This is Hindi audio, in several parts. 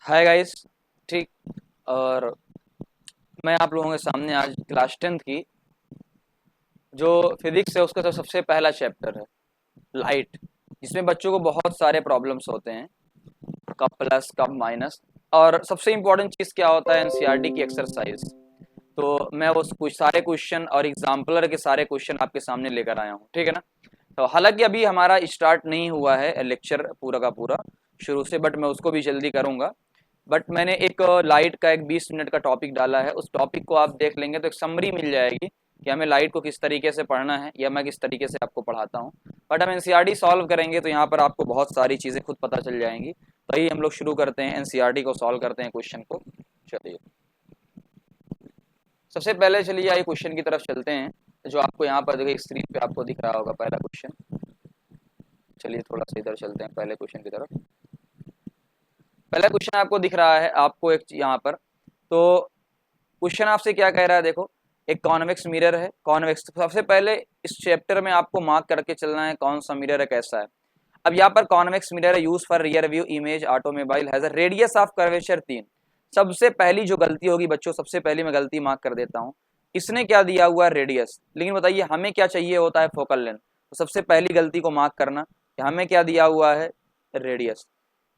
Hi guys. ठीक। और मैं आप लोगों के सामने आज क्लास 10th की जो फिजिक्स है उसका तो सबसे पहला चैप्टर है लाइट, जिसमें बच्चों को बहुत सारे प्रॉब्लम्स होते हैं, कब प्लस कब माइनस। और सबसे इम्पोर्टेंट चीज़ क्या होता है, एनसीईआरटी की एक्सरसाइज। तो मैं उस कुछ सारे क्वेश्चन और एग्जाम्पलर के सारे क्वेश्चन आपके सामने लेकर आया हूँ, ठीक है ना। तो हालांकि अभी हमारा स्टार्ट नहीं हुआ है लेक्चर पूरा का पूरा शुरू से, बट मैं उसको भी जल्दी करूँगा। बट मैंने एक लाइट का एक 20 मिनट का टॉपिक डाला है, उस टॉपिक को आप देख लेंगे तो एक समरी मिल जाएगी कि हमें लाइट को किस तरीके से पढ़ना है या मैं किस तरीके से आपको पढ़ाता हूँ। बट हम एनसीईआरटी सॉल्व करेंगे तो यहाँ पर आपको बहुत सारी चीज़ें खुद पता चल जाएंगी। तो आइए हम लोग शुरू करते हैं, एनसीईआरटी को सॉल्व करते हैं क्वेश्चन को। चलिए सबसे पहले चलिए आइए क्वेश्चन की तरफ चलते हैं, जो आपको यहाँ पर देखिए स्क्रीन पे आपको दिख रहा होगा पहला क्वेश्चन। चलिए थोड़ा सा इधर चलते हैं पहले क्वेश्चन की तरफ। पहला क्वेश्चन आपको दिख रहा है आपको एक यहाँ पर। तो क्वेश्चन आपसे क्या कह रहा है, देखो एक कॉन्वेक्स मिरर है। कॉन्वेक्स सबसे पहले इस चैप्टर में आपको मार्क करके चलना है कौन सा मिरर है, कैसा है। अब यहाँ पर कॉन्वेक्स मिरर है, use for rear view image automobile has a radius of curvature 3। सबसे पहली जो गलती होगी बच्चों, सबसे पहली मैं गलती मार्क कर देता हूँ। इसने क्या दिया हुआ है, रेडियस, लेकिन बताइए हमें क्या चाहिए होता है, फोकल लेंथ। तो सबसे पहली गलती को मार्क करना कि हमें क्या दिया हुआ है, रेडियस।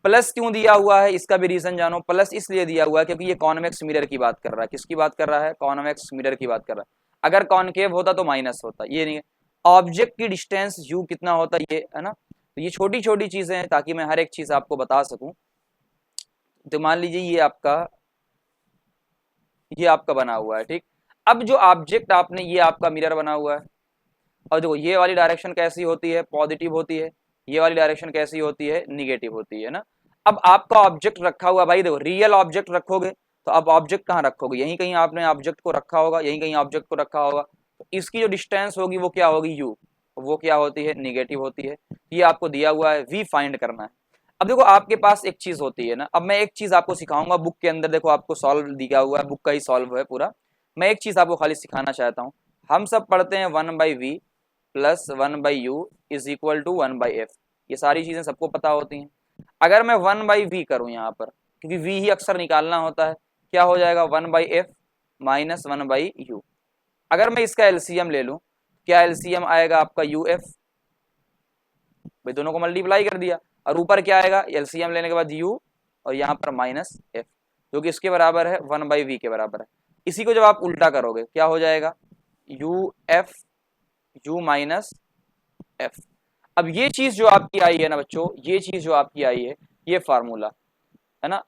प्लस क्यों दिया हुआ है, इसका भी रीजन जानो। प्लस इसलिए दिया हुआ है क्योंकि ये कॉन्वेक्स मिरर की बात कर रहा है। किसकी बात कर रहा है, कॉन्वेक्स मिरर की बात कर रहा है। अगर कॉनकेव होता तो माइनस होता, ये नहीं है। ऑब्जेक्ट की डिस्टेंस यू कितना होता, ये है ना। तो ये छोटी छोटी चीजें हैं ताकि मैं हर एक चीज आपको बता सकूं। तो मान लीजिए ये आपका बना हुआ है, ठीक। अब जो ऑब्जेक्ट आपने, ये आपका मिरर बना हुआ है। और देखो ये वाली डायरेक्शन कैसी होती है, पॉजिटिव होती है। ये वाली डायरेक्शन कैसी होती है, निगेटिव होती है ना। अब आपका ऑब्जेक्ट रखा हुआ, भाई देखो रियल ऑब्जेक्ट रखोगे तो अब ऑब्जेक्ट कहाँ रखोगे, यहीं कहीं आपने ऑब्जेक्ट को रखा होगा, यहीं कहीं ऑब्जेक्ट को रखा होगा। तो इसकी जो डिस्टेंस होगी वो क्या होगी, यू। वो क्या होती है, निगेटिव होती है। ये आपको दिया हुआ है, वी फाइंड करना है। अब देखो आपके पास एक चीज होती है ना, अब मैं एक चीज आपको सिखाऊंगा बुक के अंदर। देखो आपको सॉल्व दिया हुआ है, बुक का ही सॉल्व है पूरा। मैं एक चीज आपको खाली सिखाना चाहता हूँ। हम सब पढ़ते हैं 1/v plus 1/u is equal to 1/f। ये सारी चीजें सबको पता होती हैं। अगर मैं 1/v करूं यहाँ पर, क्योंकि v ही अक्सर निकालना होता है, क्या हो जाएगा 1/f माइनस 1/u। अगर मैं इसका एलसीएम ले लूं, क्या एलसीएम आएगा आपका uf। भाई दोनों को मल्टीप्लाई कर दिया, और ऊपर क्या आएगा, एलसीएम लेने के बाद u और यहाँ पर माइनस f, जो कि इसके बराबर है 1/v के बराबर है। इसी को जब आप उल्टा करोगे क्या हो जाएगा, uf u माइनस f। अब ये चीज जो आपकी आई है ना बच्चों, ये चीज जो आपकी आई है, ये फार्मूला है ना।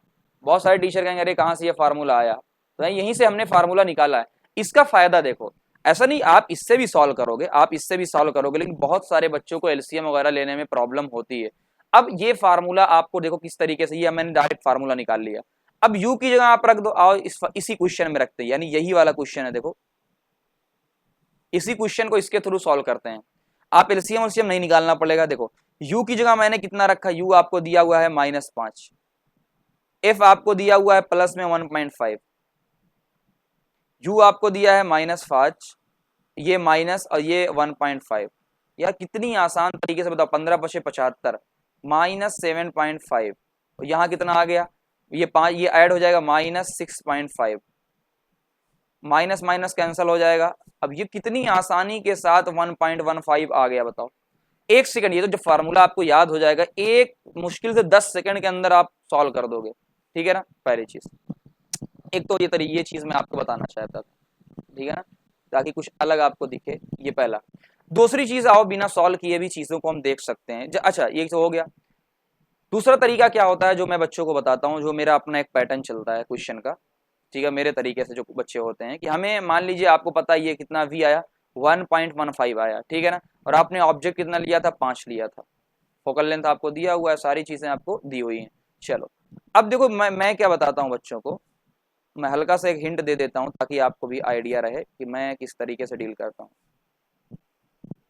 बहुत सारे टीचर कहेंगे अरे कहाँ से ये फार्मूला आया, तो यहीं से हमने फार्मूला निकाला है। इसका फायदा देखो, ऐसा नहीं आप इससे भी सॉल्व करोगे, आप इससे भी सॉल्व करोगे, लेकिन बहुत सारे बच्चों को एलसीएम वगैरह लेने में प्रॉब्लम होती है। अब ये फार्मूला आपको देखो किस तरीके से, ये मैंने डायरेक्ट फार्मूला निकाल लिया। अब यू की जगह आप रख दो, आओ इसी क्वेश्चन में रखते हैं, यानी यही वाला क्वेश्चन है। देखो इसी क्वेश्चन को इसके थ्रू सॉल्व करते हैं। आप एलसीएम एलसीएम नहीं निकालना पड़ेगा। देखो u की जगह मैंने कितना रखा, u आपको दिया हुआ है -5, f आपको दिया हुआ है प्लस में 1.5, u आपको दिया है -5, ये माइनस और ये 1.5। यार कितनी आसान तरीके से बताओ, 15×5 = 75, -7.5, और यहाँ कितना आ गया, ये 5, ये ऐड हो जाएगा -6.5, माइनस माइनस कैंसिल हो जाएगा। अब ये कितनी आसानी के साथ 1.15 आ गया, बताओ। एक सेकंड, ये तो जो फार्मूला आपको याद हो जाएगा, एक मुश्किल से 10 सेकंड के अंदर आप सॉल्व कर दोगे, ठीक है ना। पहली चीज, एक तो ये चीज मैं आपको बताना चाहता था, ठीक है ना, ताकि कुछ अलग आपको दिखे, ये पहला। दूसरी चीज, आओ बिना सॉल्व किए भी चीजों को हम देख सकते हैं। अच्छा ये तो हो गया। दूसरा तरीका क्या होता है जो मैं बच्चों को बताता हूँ, जो मेरा अपना एक पैटर्न चलता है क्वेश्चन का, ठीक है। मेरे तरीके से जो बच्चे होते हैं कि हमें मान लीजिए आपको पता है ये कितना v आया, 1.15 आया, ठीक है ना। और आपने ऑब्जेक्ट कितना लिया था, 5 लिया था। फोकल लेंथ आपको दिया हुआ है, सारी चीजें आपको दी हुई हैं। चलो अब देखो मैं क्या बताता हूँ बच्चों को, मैं हल्का सा एक हिंट दे देता हूँ ताकि आपको भी आइडिया रहे कि मैं किस तरीके से डील करता हूँ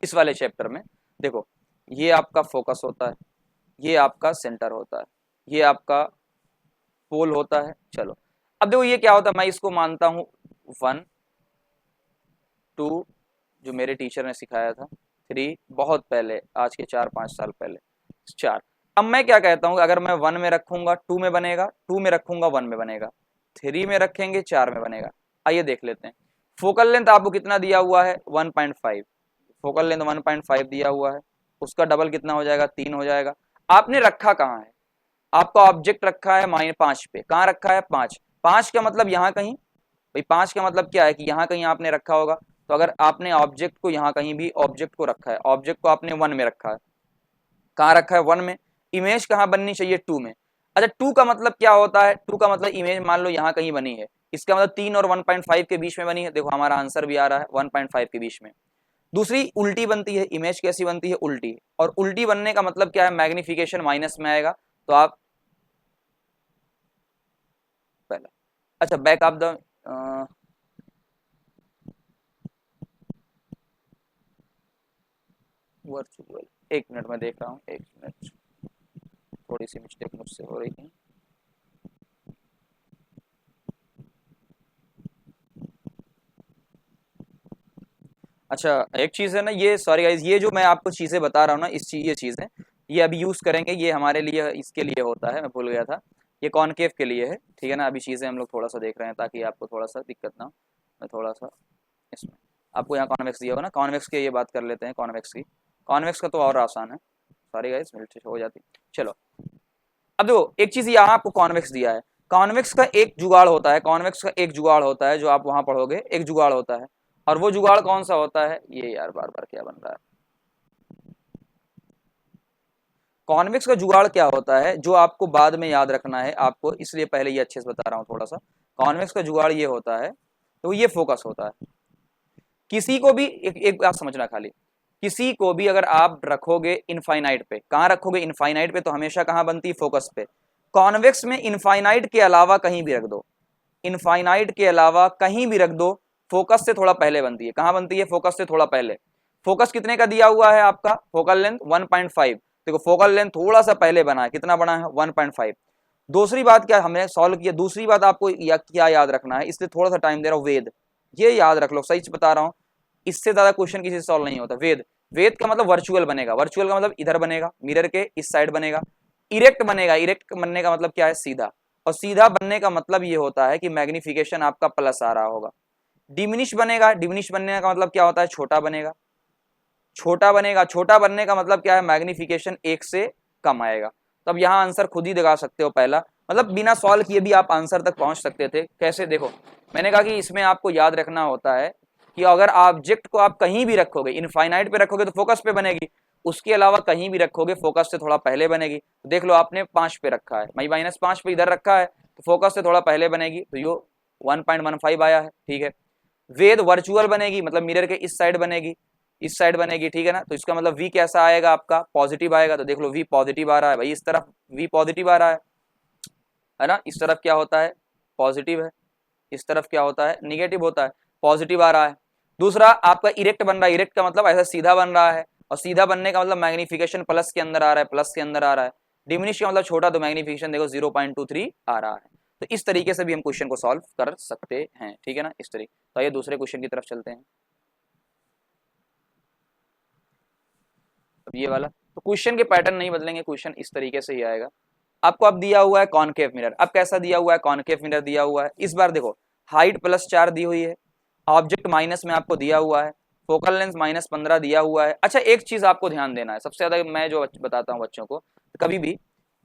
इस वाले चैप्टर में। देखो ये आपका फोकस होता है, ये आपका सेंटर होता है, ये आपका पोल होता है। चलो अब देखो ये क्या होता है, मैं इसको मानता हूँ 1 2, जो मेरे टीचर ने सिखाया था, 3 बहुत पहले, आज के 4-5 साल पहले, 4। अब मैं क्या कहता हूँ, अगर मैं 1 में रखूंगा 2 में बनेगा, 2 में रखूंगा 1 में बनेगा, 3 में रखेंगे 4 में बनेगा। आइए देख लेते हैं। फोकल लेंथ आपको कितना दिया हुआ है 1.5, फोकल लेंथ 1.5 दिया हुआ है, उसका डबल कितना हो जाएगा 3 हो जाएगा। आपने रखा कहाँ है, आपका ऑब्जेक्ट रखा है -5 पे, कहाँ रखा है 5, 5 का मतलब यहाँ कहीं, भाई 5 का मतलब क्या है कि यहाँ कहीं आपने रखा होगा। तो अगर आपने ऑब्जेक्ट को यहाँ कहीं भी ऑब्जेक्ट को रखा है, ऑब्जेक्ट को आपने 1 में रखा है, कहाँ रखा है 1 में, इमेज कहाँ बननी चाहिए 2 में। अच्छा 2 का मतलब क्या होता है, 2 का मतलब इमेज मान लो यहाँ कहीं बनी है, इसका मतलब 3 और 1.5 के बीच में बनी है। देखो हमारा आंसर भी आ रहा है 1.5 के बीच में। दूसरी उल्टी बनती है, इमेज कैसी बनती है उल्टी, और उल्टी बनने का मतलब क्या है, मैग्निफिकेशन माइनस में आएगा। तो आप पहला, अच्छा बैक ऑफ द वर्चुअल, एक मिनट में देख रहा हूँ, एक मिनट, थोड़ी सी मिस्टेक मुझसे हो रही थी। अच्छा एक चीज़ है ना, ये सॉरी गाइज, ये जो मैं आपको चीज़ें बता रहा हूँ ना, इस चीज़ ये चीज़ें ये अभी यूज़ करेंगे, ये हमारे लिए इसके लिए होता है, मैं भूल गया था, ये कॉनकेव के लिए है, ठीक है ना। अभी चीज़ें हम लोग थोड़ा सा देख रहे हैं ताकि आपको थोड़ा सा दिक्कत ना हो। मैं थोड़ा सा इसमें आपको यहाँ कॉन्वेक्स दिया होगा ना, कॉन्वेक्स की ये बात कर लेते हैं, कॉन्वेक्स की, कॉन्वेक्स का तो और आसान है, सॉरी गाइज मिनट हो जाती। चलो अब देखो एक चीज़ यहाँ आपको कॉन्वेक्स दिया है, कॉन्वेक्स का एक जुगाड़ होता है, कॉन्वेक्स का एक जुगाड़ होता है जो आप वहां पढ़ोगे, एक जुगाड़ होता है, और वो जुगाड़ कौन सा होता है, ये यार बार बार क्या बन रहा है, कॉन्वेक्स का जुगाड़ क्या होता है जो आपको बाद में याद रखना है आपको, इसलिए पहले ये अच्छे से बता रहा हूँ थोड़ा सा। कॉन्वेक्स का जुगाड़ ये होता है, तो ये फोकस होता है। किसी को भी एक बात समझना खाली, किसी को भी अगर आप रखोगे इनफाइनाइट पे, कहाँ रखोगे इनफाइनाइट पे, तो हमेशा कहाँ बनती है फोकस पे। कॉन्वेक्स में इनफाइनाइट के अलावा कहीं भी रख दो, इनफाइनाइट के अलावा कहीं भी रख दो, फोकस से थोड़ा पहले बनती है। कहाँ बनती है, फोकस से थोड़ा पहले। फोकस कितने का दिया हुआ है आपका, फोकल लेंथ 1.5, देखो फोकल लेंथ थोड़ा सा पहले बना है, कितना बना है 1.5। दूसरी बात क्या हमने सॉल्व किया, दूसरी बात आपको क्या याद रखना है, इसलिए थोड़ा सा टाइम दे रहा हूँ, वेद, ये याद रख लो, सही बता रहा हूँ, इससे ज्यादा क्वेश्चन किसी से सॉल्व नहीं होता। वेद, वेद का मतलब वर्चुअल बनेगा, वर्चुअल का मतलब इधर बनेगा, मिरर के इस साइड बनेगा। इरेक्ट बनेगा, इरेक्ट बनने का मतलब क्या है, सीधा, और सीधा बनने का मतलब ये होता है कि मैग्निफिकेशन आपका प्लस आ रहा होगा। डिमिनिश बनेगा, डिमिनिश बनने का मतलब क्या होता है, छोटा बनेगा, छोटा बनेगा, छोटा बनने का मतलब क्या है, मैग्निफिकेशन 1 से कम आएगा। तो अब यहाँ आंसर खुद ही दिखा सकते हो, पहला मतलब बिना सॉल्व किए भी आप आंसर तक पहुंच सकते थे। कैसे, देखो मैंने कहा कि इसमें आपको याद रखना होता है कि अगर ऑब्जेक्ट को आप कहीं भी रखोगे, इनफाइनाइट पे रखोगे तो फोकस पे बनेगी, उसके अलावा कहीं भी रखोगे फोकस से थोड़ा पहले बनेगी। तो देख लो आपने 5 पे रखा है, भाई -5 पे इधर रखा है, तो फोकस से थोड़ा पहले बनेगी, तो यो 1.15 आया है, ठीक है। वेद वर्चुअल बनेगी, मतलब मिरर के इस साइड बनेगी, इस साइड बनेगी, ठीक है ना। तो इसका मतलब v कैसा आएगा आपका, पॉजिटिव आएगा। तो देख लो v पॉजिटिव आ रहा है भाई, इस तरफ v पॉजिटिव आ रहा है ना, इस तरफ क्या होता है पॉजिटिव है, इस तरफ क्या होता है निगेटिव होता है, पॉजिटिव आ रहा है। दूसरा आपका इरेक्ट बन रहा है, इरेक्ट का मतलब ऐसा सीधा बन रहा है, और सीधा बनने का मतलब मैग्निफिकेशन प्लस के अंदर आ रहा है, प्लस के अंदर आ रहा है। डिमिनिश का मतलब छोटा, तो मैग्निफिकेशन देखो 0.23 आ रहा है। तो इस तरीके से भी हम क्वेश्चन को सॉल्व कर सकते हैं, ठीक है ना, इस तरीके। तो आइए दूसरे क्वेश्चन की तरफ चलते हैं। अब ये वाला, तो क्वेश्चन के पैटर्न नहीं बदलेंगे, क्वेश्चन इस तरीके से ही आएगा। आपको अब दिया हुआ है कॉनकेव मिरर, अब कैसा दिया हुआ है, कॉनकेव मिरर दिया हुआ है। इस बार देखो हाइट +4 दी हुई है, ऑब्जेक्ट माइनस में आपको दिया हुआ है, फोकल लेंथ -15 दिया हुआ है। अच्छा एक चीज आपको ध्यान देना है, सबसे ज्यादा मैं जो बताता हूँ बच्चों को, कभी भी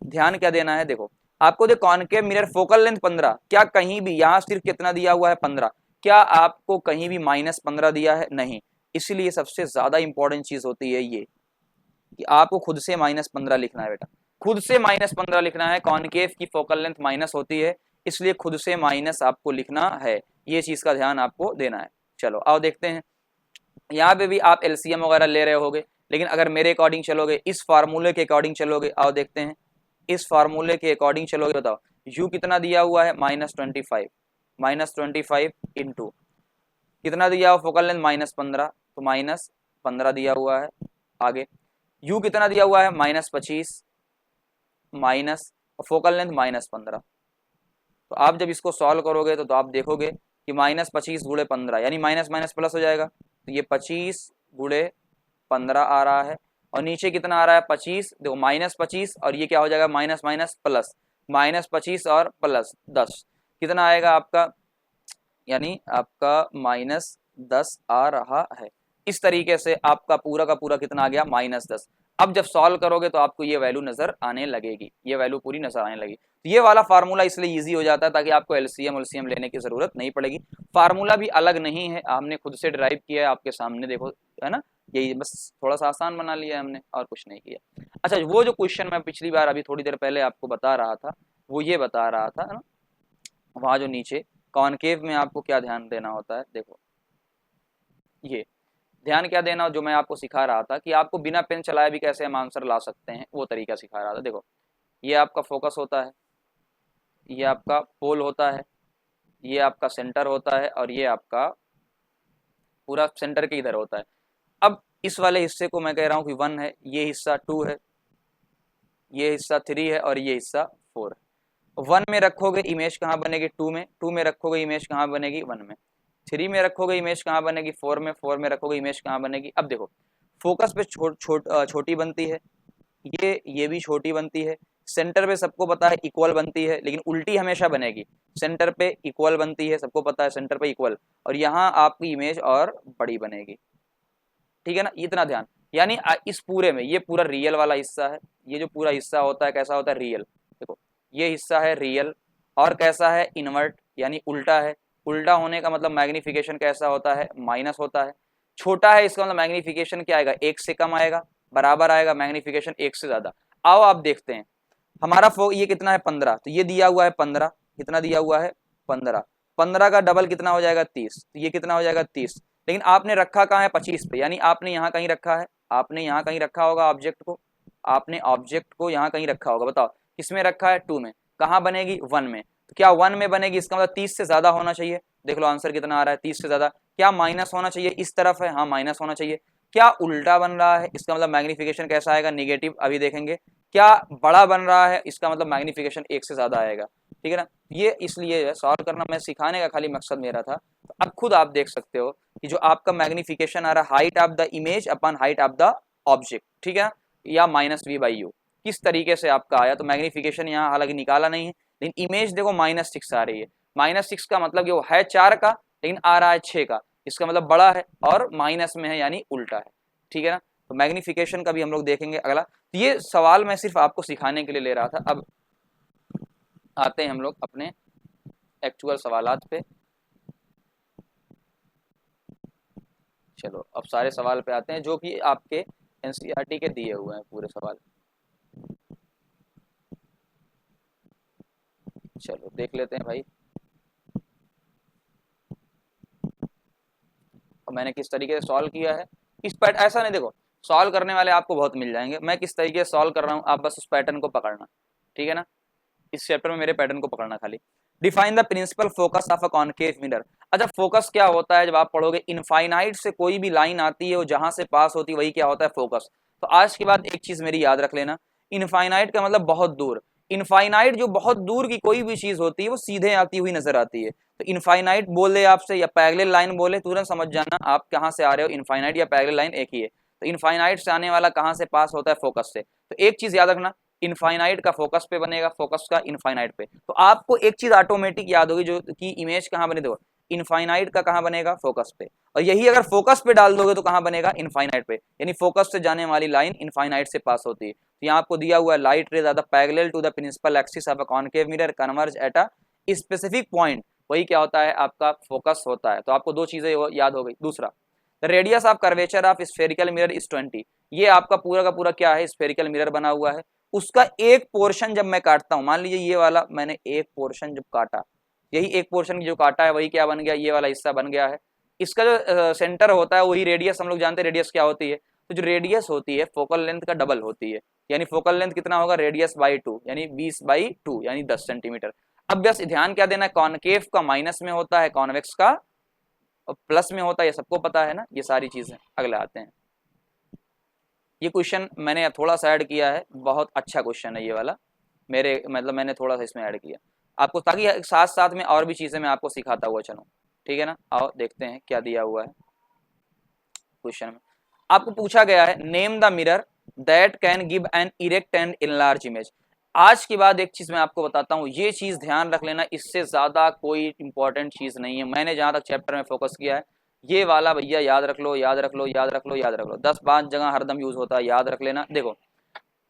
ध्यान क्या देना है, देखो आपको जो कॉनकेव मिरर फोकल लेंथ 15, क्या कहीं भी यहाँ सिर्फ कितना दिया हुआ है 15, क्या आपको कहीं भी -15 दिया है, नहीं। इसलिए सबसे ज्यादा इंपॉर्टेंट चीज होती है ये कि आपको खुद से -15 लिखना है बेटा, खुद से -15 लिखना है। कॉनकेव की फोकल लेंथ माइनस होती है, इसलिए खुद से माइनस आपको लिखना है, ये चीज का ध्यान आपको देना है। चलो आओ देखते हैं, यहाँ पे भी आप एलसीएम वगैरह ले रहे होगे, लेकिन अगर मेरे अकॉर्डिंग चलोगे, इस फार्मूले के अकॉर्डिंग चलोगे, आओ देखते हैं, इस फार्मूले के अकॉर्डिंग चलोगे, बताओ u कितना दिया हुआ है -25, -25 इंटू कितना दिया हुआ फोकल लेंथ -15, तो -15 दिया हुआ है। आगे u कितना दिया हुआ है -25 माइनस, फोकल लेंथ -15। तो आप जब इसको सॉल्व करोगे तो आप देखोगे कि -25 गुणे 15 यानी माइनस माइनस प्लस हो जाएगा, तो ये 25 गुणे 15 आ रहा है। और नीचे कितना आ रहा है 25, देखो -25, और ये क्या हो जाएगा माइनस माइनस प्लस, -25 और प्लस 10, कितना आएगा आपका, यानी आपका -10 आ रहा है। इस तरीके से आपका पूरा का पूरा कितना आ गया -10। अब जब सॉल्व करोगे तो आपको ये वैल्यू नजर आने लगेगी, ये वैल्यू पूरी नजर आने लगेगी। तो ये वाला फार्मूला इसलिए इजी हो जाता है ताकि आपको एलसीएम एलसीएम लेने की जरूरत नहीं पड़ेगी। फार्मूला भी अलग नहीं है, हमने खुद से ड्राइव किया है, आपके सामने देखो, है ना, यही बस थोड़ा सा आसान बना लिया है हमने और कुछ नहीं किया। अच्छा, वो जो क्वेश्चन मैं पिछली बार अभी थोड़ी देर पहले आपको बता रहा था, वो ये बता रहा था ना, वहां जो नीचे कॉनकेव में आपको क्या ध्यान देना होता है, देखो ये ध्यान क्या देना, जो मैं आपको सिखा रहा था कि आपको बिना पेन चलाए भी कैसे हम आंसर ला सकते हैं, वो तरीका सिखा रहा था। देखो ये आपका फोकस होता है, ये आपका पोल होता है, ये आपका सेंटर होता है, और ये आपका पूरा सेंटर के इधर होता है। अब इस वाले हिस्से को मैं कह रहा हूँ कि 1 है, ये हिस्सा 2 है, ये हिस्सा 3 है, और ये हिस्सा 4 है। 1 में रखोगे इमेज कहाँ बनेगी 2 में, 2 में रखोगे इमेज कहाँ बनेगी 1 में, 3 में रखोगे इमेज कहाँ बनेगी 4 में, 4 में रखोगे इमेज कहाँ बनेगी। अब देखो फोकस पे छोटी बनती है, ये भी छोटी बनती है, सेंटर पे सबको पता है इक्वल बनती है, लेकिन उल्टी हमेशा बनेगी, सेंटर पे इक्वल बनती है, सबको पता है सेंटर पे इक्वल, और यहाँ आपकी इमेज और बड़ी बनेगी, ठीक है ना, इतना ध्यान। यानी इस पूरे में ये पूरा रियल वाला हिस्सा है, ये जो पूरा हिस्सा होता है कैसा होता है रियल, देखो ये हिस्सा है रियल, और कैसा है इन्वर्ट यानी उल्टा है, उल्टा होने का मतलब मैग्निफिकेशन कैसा होता है माइनस होता है, छोटा है इसका मतलब मैग्निफिकेशन क्या आएगा 1 से कम आएगा, बराबर आएगा मैग्निफिकेशन 1 से ज्यादा। आओ आप देखते हैं हमारा ये कितना है 15, तो ये दिया हुआ है 15, कितना दिया हुआ है 15, 15 का डबल कितना हो जाएगा 30, तो ये कितना हो जाएगा 30, लेकिन आपने रखा कहाँ है 25 पे, यानी आपने यहाँ कहीं रखा है, आपने यहाँ कहीं रखा होगा ऑब्जेक्ट को, आपने ऑब्जेक्ट को यहाँ कहीं रखा होगा, बताओ किसमें रखा है 2 में, कहाँ बनेगी 1 में, तो क्या 1 में बनेगी, इसका मतलब 30 से ज्यादा होना चाहिए, देख लो आंसर कितना आ रहा है 30 से ज्यादा। क्या माइनस होना चाहिए, इस तरफ है, हाँ माइनस होना चाहिए। क्या उल्टा बन रहा है, इसका मतलब मैग्निफिकेशन कैसा आएगा निगेटिव, अभी देखेंगे। क्या बड़ा बन रहा है, इसका मतलब मैग्निफिकेशन 1 से ज्यादा आएगा, ठीक है ना। ये इसलिए सॉल्व करना मैं सिखाने का खाली मकसद मेरा था। तो अब खुद आप देख सकते हो कि जो आपका मैग्निफिकेशन आ रहा है height of the image upon height of the object, ठीक है, या -v/u किस तरीके से आपका आया। तो मैग्निफिकेशन यहाँ हालांकि निकाला नहीं है, लेकिन इमेज देखो -6 आ रही है, -6 का मतलब ये वो है 4 का, लेकिन आ रहा है 6 का, इसका मतलब बड़ा है और माइनस में है यानी उल्टा है, ठीक है ना। तो मैग्निफिकेशन का भी हम लोग देखेंगे अगला। तो ये सवाल मैं सिर्फ आपको सिखाने के लिए ले रहा था। अब आते हैं हम लोग अपने एक्चुअल सवालात पे। चलो अब सारे सवाल पे आते हैं जो कि आपके एनसीईआरटी के दिए हुए हैं पूरे सवाल। चलो देख लेते हैं भाई, और मैंने किस तरीके से सॉल्व किया है। इस पैट ऐसा नहीं, देखो सॉल्व करने वाले आपको बहुत मिल जाएंगे, मैं किस तरीके से सॉल्व कर रहा हूँ आप बस उस पैटर्न को पकड़ना, ठीक है ना। इस चैप्टर में मेरे पैटर्न को पकड़ना खाली। Define the principal focus of a concave mirror. अच्छा फोकस क्या होता है, जब आप पढ़ोगे इनफाइनाइट से कोई भी लाइन आती है वो जहां से पास होती है वही क्या होता है फोकस। तो आज के बाद एक चीज मेरी याद रख लेना, इनफाइनाइट का मतलब बहुत दूर, इनफाइनाइट जो बहुत दूर की कोई भी चीज होती है वो सीधे आती हुई नजर आती है। तो इनफाइनाइट बोले आपसे या पैरेलल लाइन बोले, तुरंत समझ जाना आप कहाँ से आ रहे हो, इनफाइनाइट या पैरेलल लाइन एक ही है। तो इनफाइनाइट से आने वाला कहाँ से पास होता है फोकस से। तो एक चीज याद रखना, इनफाइनाइट का फोकस पे बनेगा, फोकस का इनफाइनाइट पे। तो आपको एक चीज ऑटोमेटिक याद होगी जो कि इमेज कहाँ बने, देखो इनफाइनाइट का कहाँ बनेगा फोकस पे, और यही अगर फोकस पे डाल दोगे तो कहाँ बनेगा इनफाइनाइट पे, यानी फोकस से जाने वाली लाइन इनफाइनाइट से पास होती है। तो यहाँ आपको दिया हुआ है light rays are the parallel to the principal axis of a concave mirror converge at a specific point, वही क्या होता है आपका फोकस होता है। तो आपको दो चीजें याद हो गई। दूसरा, the radius of curvature of spherical mirror is 20, ये आपका पूरा का पूरा क्या है स्फेरिकल मिरर बना हुआ है, उसका एक पोर्शन जब मैं काटता हूं, मान लीजिए ये वाला मैंने एक पोर्शन जब काटा, यही एक पोर्शन जो काटा है वही क्या बन गया, ये वाला हिस्सा बन गया है। इसका जो सेंटर होता है वही रेडियस, हम लोग जानते हैं रेडियस क्या होती है। तो जो रेडियस होती है फोकल लेंथ का डबल होती है, यानी फोकल लेंथ कितना होगा रेडियस बाई 2 यानी 20/2 यानी 10 सेंटीमीटर। अब बस ध्यान क्या देना है, कॉनकेव का माइनस में होता है, कॉन्वेक्स का प्लस में होता है, ये सबको पता है ना ये सारी चीजें। अगले आते हैं, ये क्वेश्चन मैंने थोड़ा सा ऐड किया है, बहुत अच्छा क्वेश्चन है ये वाला, मेरे मतलब मैंने थोड़ा सा इसमें ऐड किया आपको, ताकि साथ साथ में और भी चीजें मैं आपको सिखाता हुआ चलूं, ठीक है ना। आओ देखते हैं क्या दिया हुआ है क्वेश्चन में। आपको पूछा गया है name the mirror that can give an erect and enlarge image. आज के बाद एक चीज मैं आपको बताता हूँ, ये चीज ध्यान रख लेना, इससे ज्यादा कोई इंपॉर्टेंट चीज नहीं है। मैंने जहां तक चैप्टर में फोकस किया है ये वाला भैया याद रख लो, याद रख लो, याद रख लो, याद रख लो, 10-5 जगह हरदम यूज होता है, याद रख लेना। देखो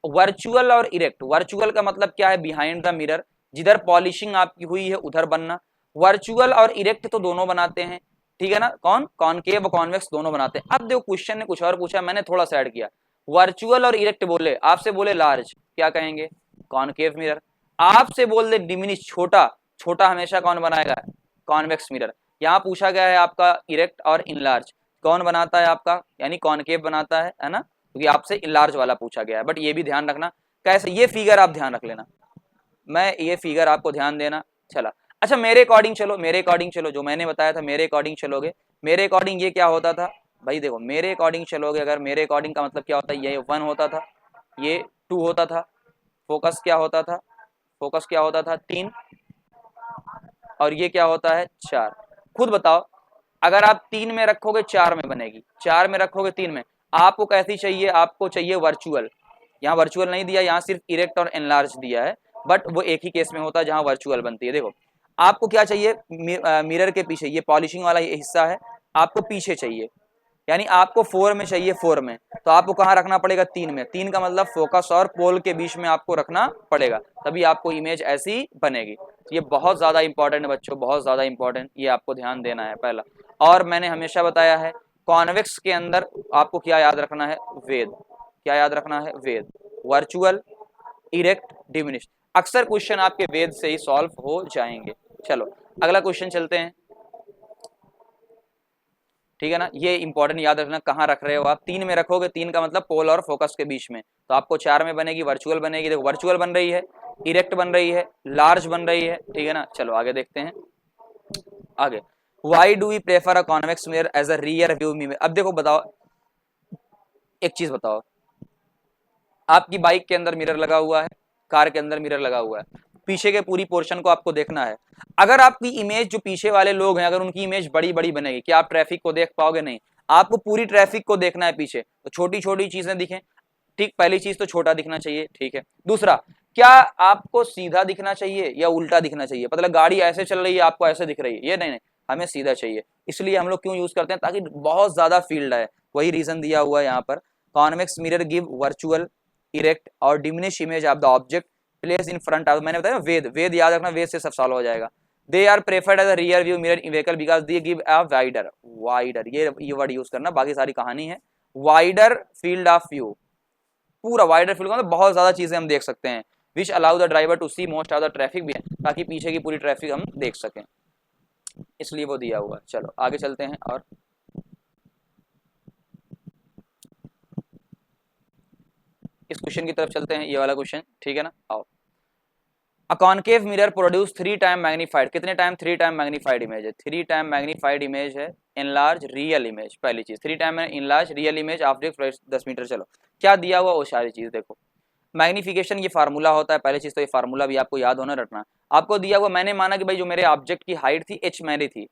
वर्चुअल और इरेक्ट, वर्चुअल का मतलब क्या है, बिहाइंड द मिरर, जिधर पॉलिशिंग आपकी हुई है उधर बनना। वर्चुअल और इरेक्ट तो दोनों बनाते हैं, ठीक है ना, कौन, कॉनकेव और कॉन्वेक्स दोनों बनाते हैं। अब देखो क्वेश्चन ने कुछ और पूछा, मैंने थोड़ा सा ऐड किया। वर्चुअल और इरेक्ट बोले, आपसे बोले लार्ज, क्या कहेंगे, कॉनकेव मिरर। आपसे बोल दे डिमिनिश, छोटा, छोटा हमेशा कौन बनाएगा, कॉन्वेक्स मिरर। यहाँ पूछा गया है आपका इरेक्ट और इनलार्ज, कौन बनाता है आपका, यानी कॉनकेव बनाता है ना, क्योंकि आपसे लार्ज वाला पूछा गया है। बट ये भी ध्यान रखना कैसे, ये फिगर आप ध्यान रख लेना, मैं ये फिगर आपको ध्यान देना। चला, अच्छा मेरे अकॉर्डिंग चलो, मेरे अकॉर्डिंग चलो, जो मैंने बताया था मेरे अकॉर्डिंग चलोगे। मेरे अकॉर्डिंग ये क्या होता था भाई, देखो मेरे अकॉर्डिंग चलोगे, अगर मेरे अकॉर्डिंग का मतलब क्या होता है, ये 1 होता था, ये 2 होता था, फोकस क्या होता था, फोकस क्या होता था 3, और ये क्या होता है 4। खुद बताओ, अगर आप 3 में रखोगे 4 में बनेगी, 4 में रखोगे 3 में, आपको कैसी चाहिए, आपको चाहिए वर्चुअल। यहाँ वर्चुअल नहीं दिया, यहाँ सिर्फ इरेक्ट और एनलार्ज दिया है, बट वो एक ही केस में होता है जहाँ वर्चुअल बनती है। देखो आपको क्या चाहिए, मिरर के पीछे, ये पॉलिशिंग वाला ये हिस्सा है, आपको पीछे चाहिए, यानी आपको 4 में चाहिए, 4 में, तो आपको कहाँ रखना पड़ेगा, 3 में। 3 का मतलब फोकस और पोल के बीच में आपको रखना पड़ेगा, तभी आपको इमेज ऐसी बनेगी। ये बहुत ज्यादा इंपॉर्टेंट है बच्चों, बहुत ज्यादा इंपॉर्टेंट, ये आपको ध्यान देना है पहला। और मैंने हमेशा बताया है कॉन्वेक्स के अंदर आपको क्या याद रखना है, वेद, क्या याद रखना है, वेद, वर्चुअल, इरेक्ट, डिमिनिश। अक्सर क्वेश्चन आपके वेद से ही सॉल्व हो जाएंगे। चलो अगला क्वेश्चन चलते हैं, ठीक है ना, ये इंपॉर्टेंट याद रखना, कहाँ रख रहे हो आप, 3 में रखोगे, 3 का मतलब पोल और फोकस के बीच में, तो आपको 4 में बनेगी, वर्चुअल बनेगी। देखो वर्चुअल बन रही है, इरेक्ट बन रही है, लार्ज बन रही है, ठीक है ना। चलो आगे देखते हैं, आगे why do we prefer a convex mirror as a rear view mirror. अब देखो बताओ, एक चीज बताओ, आपकी बाइक के अंदर मिरर लगा हुआ है, कार के अंदर मिरर लगा हुआ है, पीछे के पूरी पोर्शन को आपको देखना है। अगर आपकी इमेज, जो पीछे वाले लोग हैं, अगर उनकी इमेज बड़ी बड़ी बनेगी, क्या आप ट्रैफिक को देख पाओगे, नहीं, आपको पूरी ट्रैफिक को देखना है पीछे, तो छोटी छोटी चीजें दिखें, ठीक, पहली चीज तो छोटा दिखना चाहिए, ठीक है। दूसरा, क्या आपको सीधा दिखना चाहिए या उल्टा दिखना चाहिए, मतलब गाड़ी ऐसे चल रही है आपको ऐसे दिख रही है, ये नहीं, नहीं, हमें सीधा चाहिए। इसलिए हम लोग क्यों यूज करते हैं, ताकि बहुत ज्यादा फील्ड है, वही रीजन दिया हुआ है यहाँ पर। Convex mirror give virtual, erect और diminish image of the object place in front of, मैंने बताया वेद, वेद याद रखना, वेद से सब सॉल्व हो जाएगा। They are preferred as a rear view mirror in vehicle because they give a wider, wider, ये वर्ड यूज करना, बाकी सारी कहानी है। वाइडर फील्ड ऑफ व्यू, पूरा वाइडर फील्ड मतलब बहुत ज्यादा चीजें हम देख सकते हैं, which allow the driver to see most of the traffic भी है, ताकि पीछे की पूरी ट्रैफिक हम देख सकें, इसलिए वो दिया हुआ है। चलो आगे चलते हैं, और इस क्वेश्चन की तरफ चलते हैं, ये वाला क्वेश्चन, ठीक है ना। आओ, a concave mirror produce 3 time magnified, कितने टाइम, 3 टाइम मैग्नीफाइड इमेज है, 3 टाइम मैग्नीफाइड इमेज है, इनलार्ज रियल इमेज, पहली चीज 3 time enlarge real image after 10 meter. चलो क्या दिया हुआ वो सारी चीज देखो, मैग्निफिकेशन ये फार्मूला होता है, पहली चीज तो ये फार्मूला भी आपको याद होना रखना। आपको दिया हुआ, मैंने माना कि भाई जो मेरे ऑब्जेक्ट की हाइट थी h मैंने थी,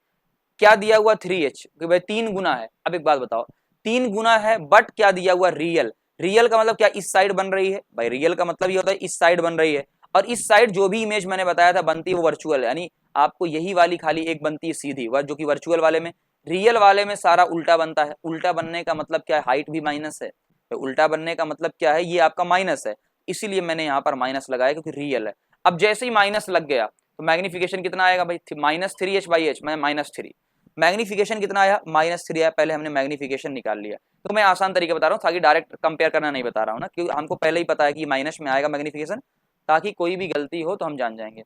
क्या दिया हुआ 3h, कि भाई 3 गुना है। अब एक बात बताओ, 3 गुना है, बट क्या दिया हुआ, रियल, रियल का मतलब क्या, इस साइड बन रही है, भाई रियल का मतलब ये होता है इस साइड बन रही है, और इस साइड जो भी इमेज मैंने बताया था बनती है वो वर्चुअल, यानी आपको यही वाली खाली एक बनती है सीधी, जो कि वर्चुअल वाले में, रियल वाले में सारा उल्टा बनता है। उल्टा बनने का मतलब क्या है, हाइट भी माइनस है, तो उल्टा बनने का मतलब क्या है, ये आपका माइनस है, इसीलिए मैंने यहाँ पर माइनस लगाया, क्योंकि रियल है। अब जैसे ही माइनस लग गया तो मैग्निफिकेशन कितना आएगा भाई, -3h/h, मैं -3, मैग्निफिकेशन कितना आया, -3 आया, पहले हमने मैग्निफिकेशन निकाल लिया। तो मैं आसान तरीके बता रहा हूँ, ताकि डायरेक्ट कंपेयर करना नहीं बता रहा हूँ ना, क्योंकि हमको पहले ही पता है कि माइनस में आएगा मैग्निफिकेशन, ताकि कोई भी गलती हो तो हम जान जाएंगे।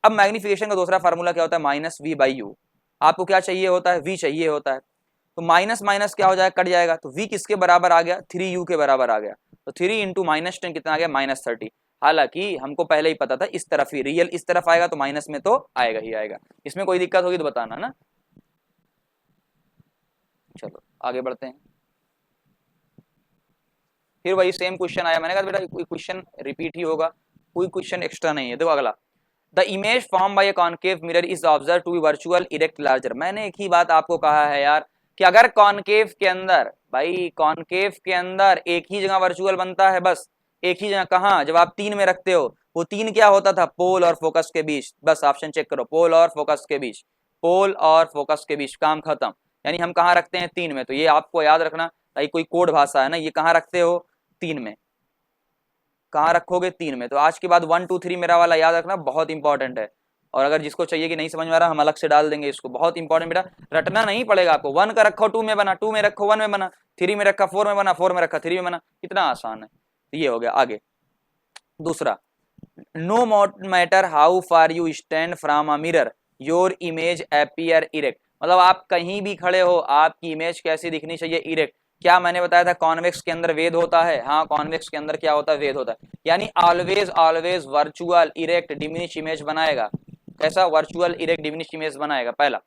अब मैग्निफिकेशन का दूसरा फार्मूला क्या होता है, -v/u। आपको क्या चाहिए होता है, v चाहिए होता है, तो माइनस माइनस क्या हो जाएगा, कट जाएगा, तो v किसके बराबर आ गया, 3u के बराबर आ गया, तो 3 इंटू -10 कितना आ गया, -30। हालांकि हमको पहले ही पता था इस तरफ ही, रियल इस तरफ आएगा तो माइनस में तो आएगा ही आएगा, इसमें कोई दिक्कत होगी तो बताना ना। चलो आगे बढ़ते हैं, फिर वही सेम क्वेश्चन आया, मैंने कहा बेटा कोई क्वेश्चन रिपीट ही होगा, कोई क्वेश्चन एक्स्ट्रा नहीं है। देखो अगला, the image form by a concave mirror is observe to be virtual, erect, larger. मैंने एक ही बात आपको कहा है यार, कि अगर कॉनकेव के अंदर भाई कॉनकेव के अंदर एक ही जगह वर्चुअल बनता है, बस एक ही जगह। कहाँ? जब आप 3 में रखते हो। वो 3 क्या होता था? पोल और फोकस के बीच। बस ऑप्शन चेक करो, पोल और फोकस के बीच, पोल और फोकस के बीच, काम खत्म। यानी हम कहाँ रखते हैं? 3 में। तो ये आपको याद रखना, भाई कोई कोड भाषा है ना, ये कहाँ रखते हो? 3 में। कहाँ रखोगे? 3 में। तो आज के बाद 1 2 3 मेरा वाला याद रखना, बहुत इंपॉर्टेंट है। और अगर जिसको चाहिए कि नहीं समझ में आ रहा, हम अलग से डाल देंगे इसको, बहुत इंपॉर्टेंट बेटा, रटना नहीं पड़ेगा आपको। 1 का रखो 2 में बना, 2 में रखो 1 में बना, 3 में रखा 4 में बना, 4 में रखा 3 में बना, कितना आसान है। ये हो गया। आगे दूसरा, no matter how far you stand from a mirror your image appear erect. मतलब आप कहीं भी खड़े हो, आपकी इमेज कैसी दिखनी चाहिए? इरेक्ट। क्या मैंने बताया था कॉन्वेक्स के अंदर वेद होता है? हाँ, कॉन्वेक्स के अंदर क्या होता है? वेद होता है। यानी always always virtual erect diminish image बनाएगा। कैसा? वर्चुअल इरेक्ट डिमिनिश इमेज बनाएगा। पहला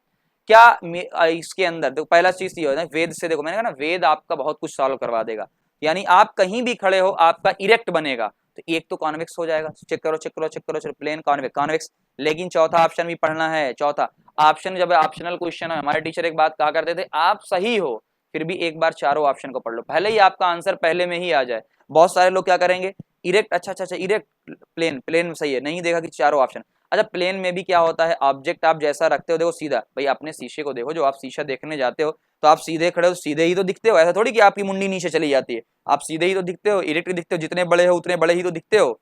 क्या इसके अंदर देखो, पहला चीज ये होता है वेद से। देखो मैंने कहा ना, वेद आपका बहुत कुछ सॉल्व करवा देगा। यानी आप कहीं भी खड़े हो, आपका इरेक्ट बनेगा। तो एक तो कॉन्वेक्स हो जाएगा। चेक करो चेक करो चेक करो, चलो प्लेन कॉन्वेक्स कॉन्वेक्स। लेकिन चौथा ऑप्शन भी पढ़ना है। चौथा ऑप्शन जब ऑप्शनल क्वेश्चन है, हमारे टीचर एक बात कहा करते थे, आप सही हो फिर भी एक बार चारों ऑप्शन को पढ़ लो, भले ही आपका आंसर पहले में ही आ जाए। बहुत सारे लोग क्या करेंगे? इरेक्ट, अच्छा अच्छा अच्छा इरेक्ट, प्लेन प्लेन सही है, नहीं देखा कि चारों ऑप्शन। अच्छा प्लेन में भी क्या होता है? ऑब्जेक्ट आप जैसा रखते हो, देखो सीधा, भाई अपने शीशे को देखो, जो आप शीशा देखने जाते हो तो आप सीधे खड़े हो, सीधे ही तो दिखते हो। ऐसा थोड़ी कि आपकी मुंडी नीचे चली जाती है, आप सीधे ही तो दिखते हो, इरेक्ट दिखते हो। जितने बड़े हो उतने बड़े ही तो दिखते हो,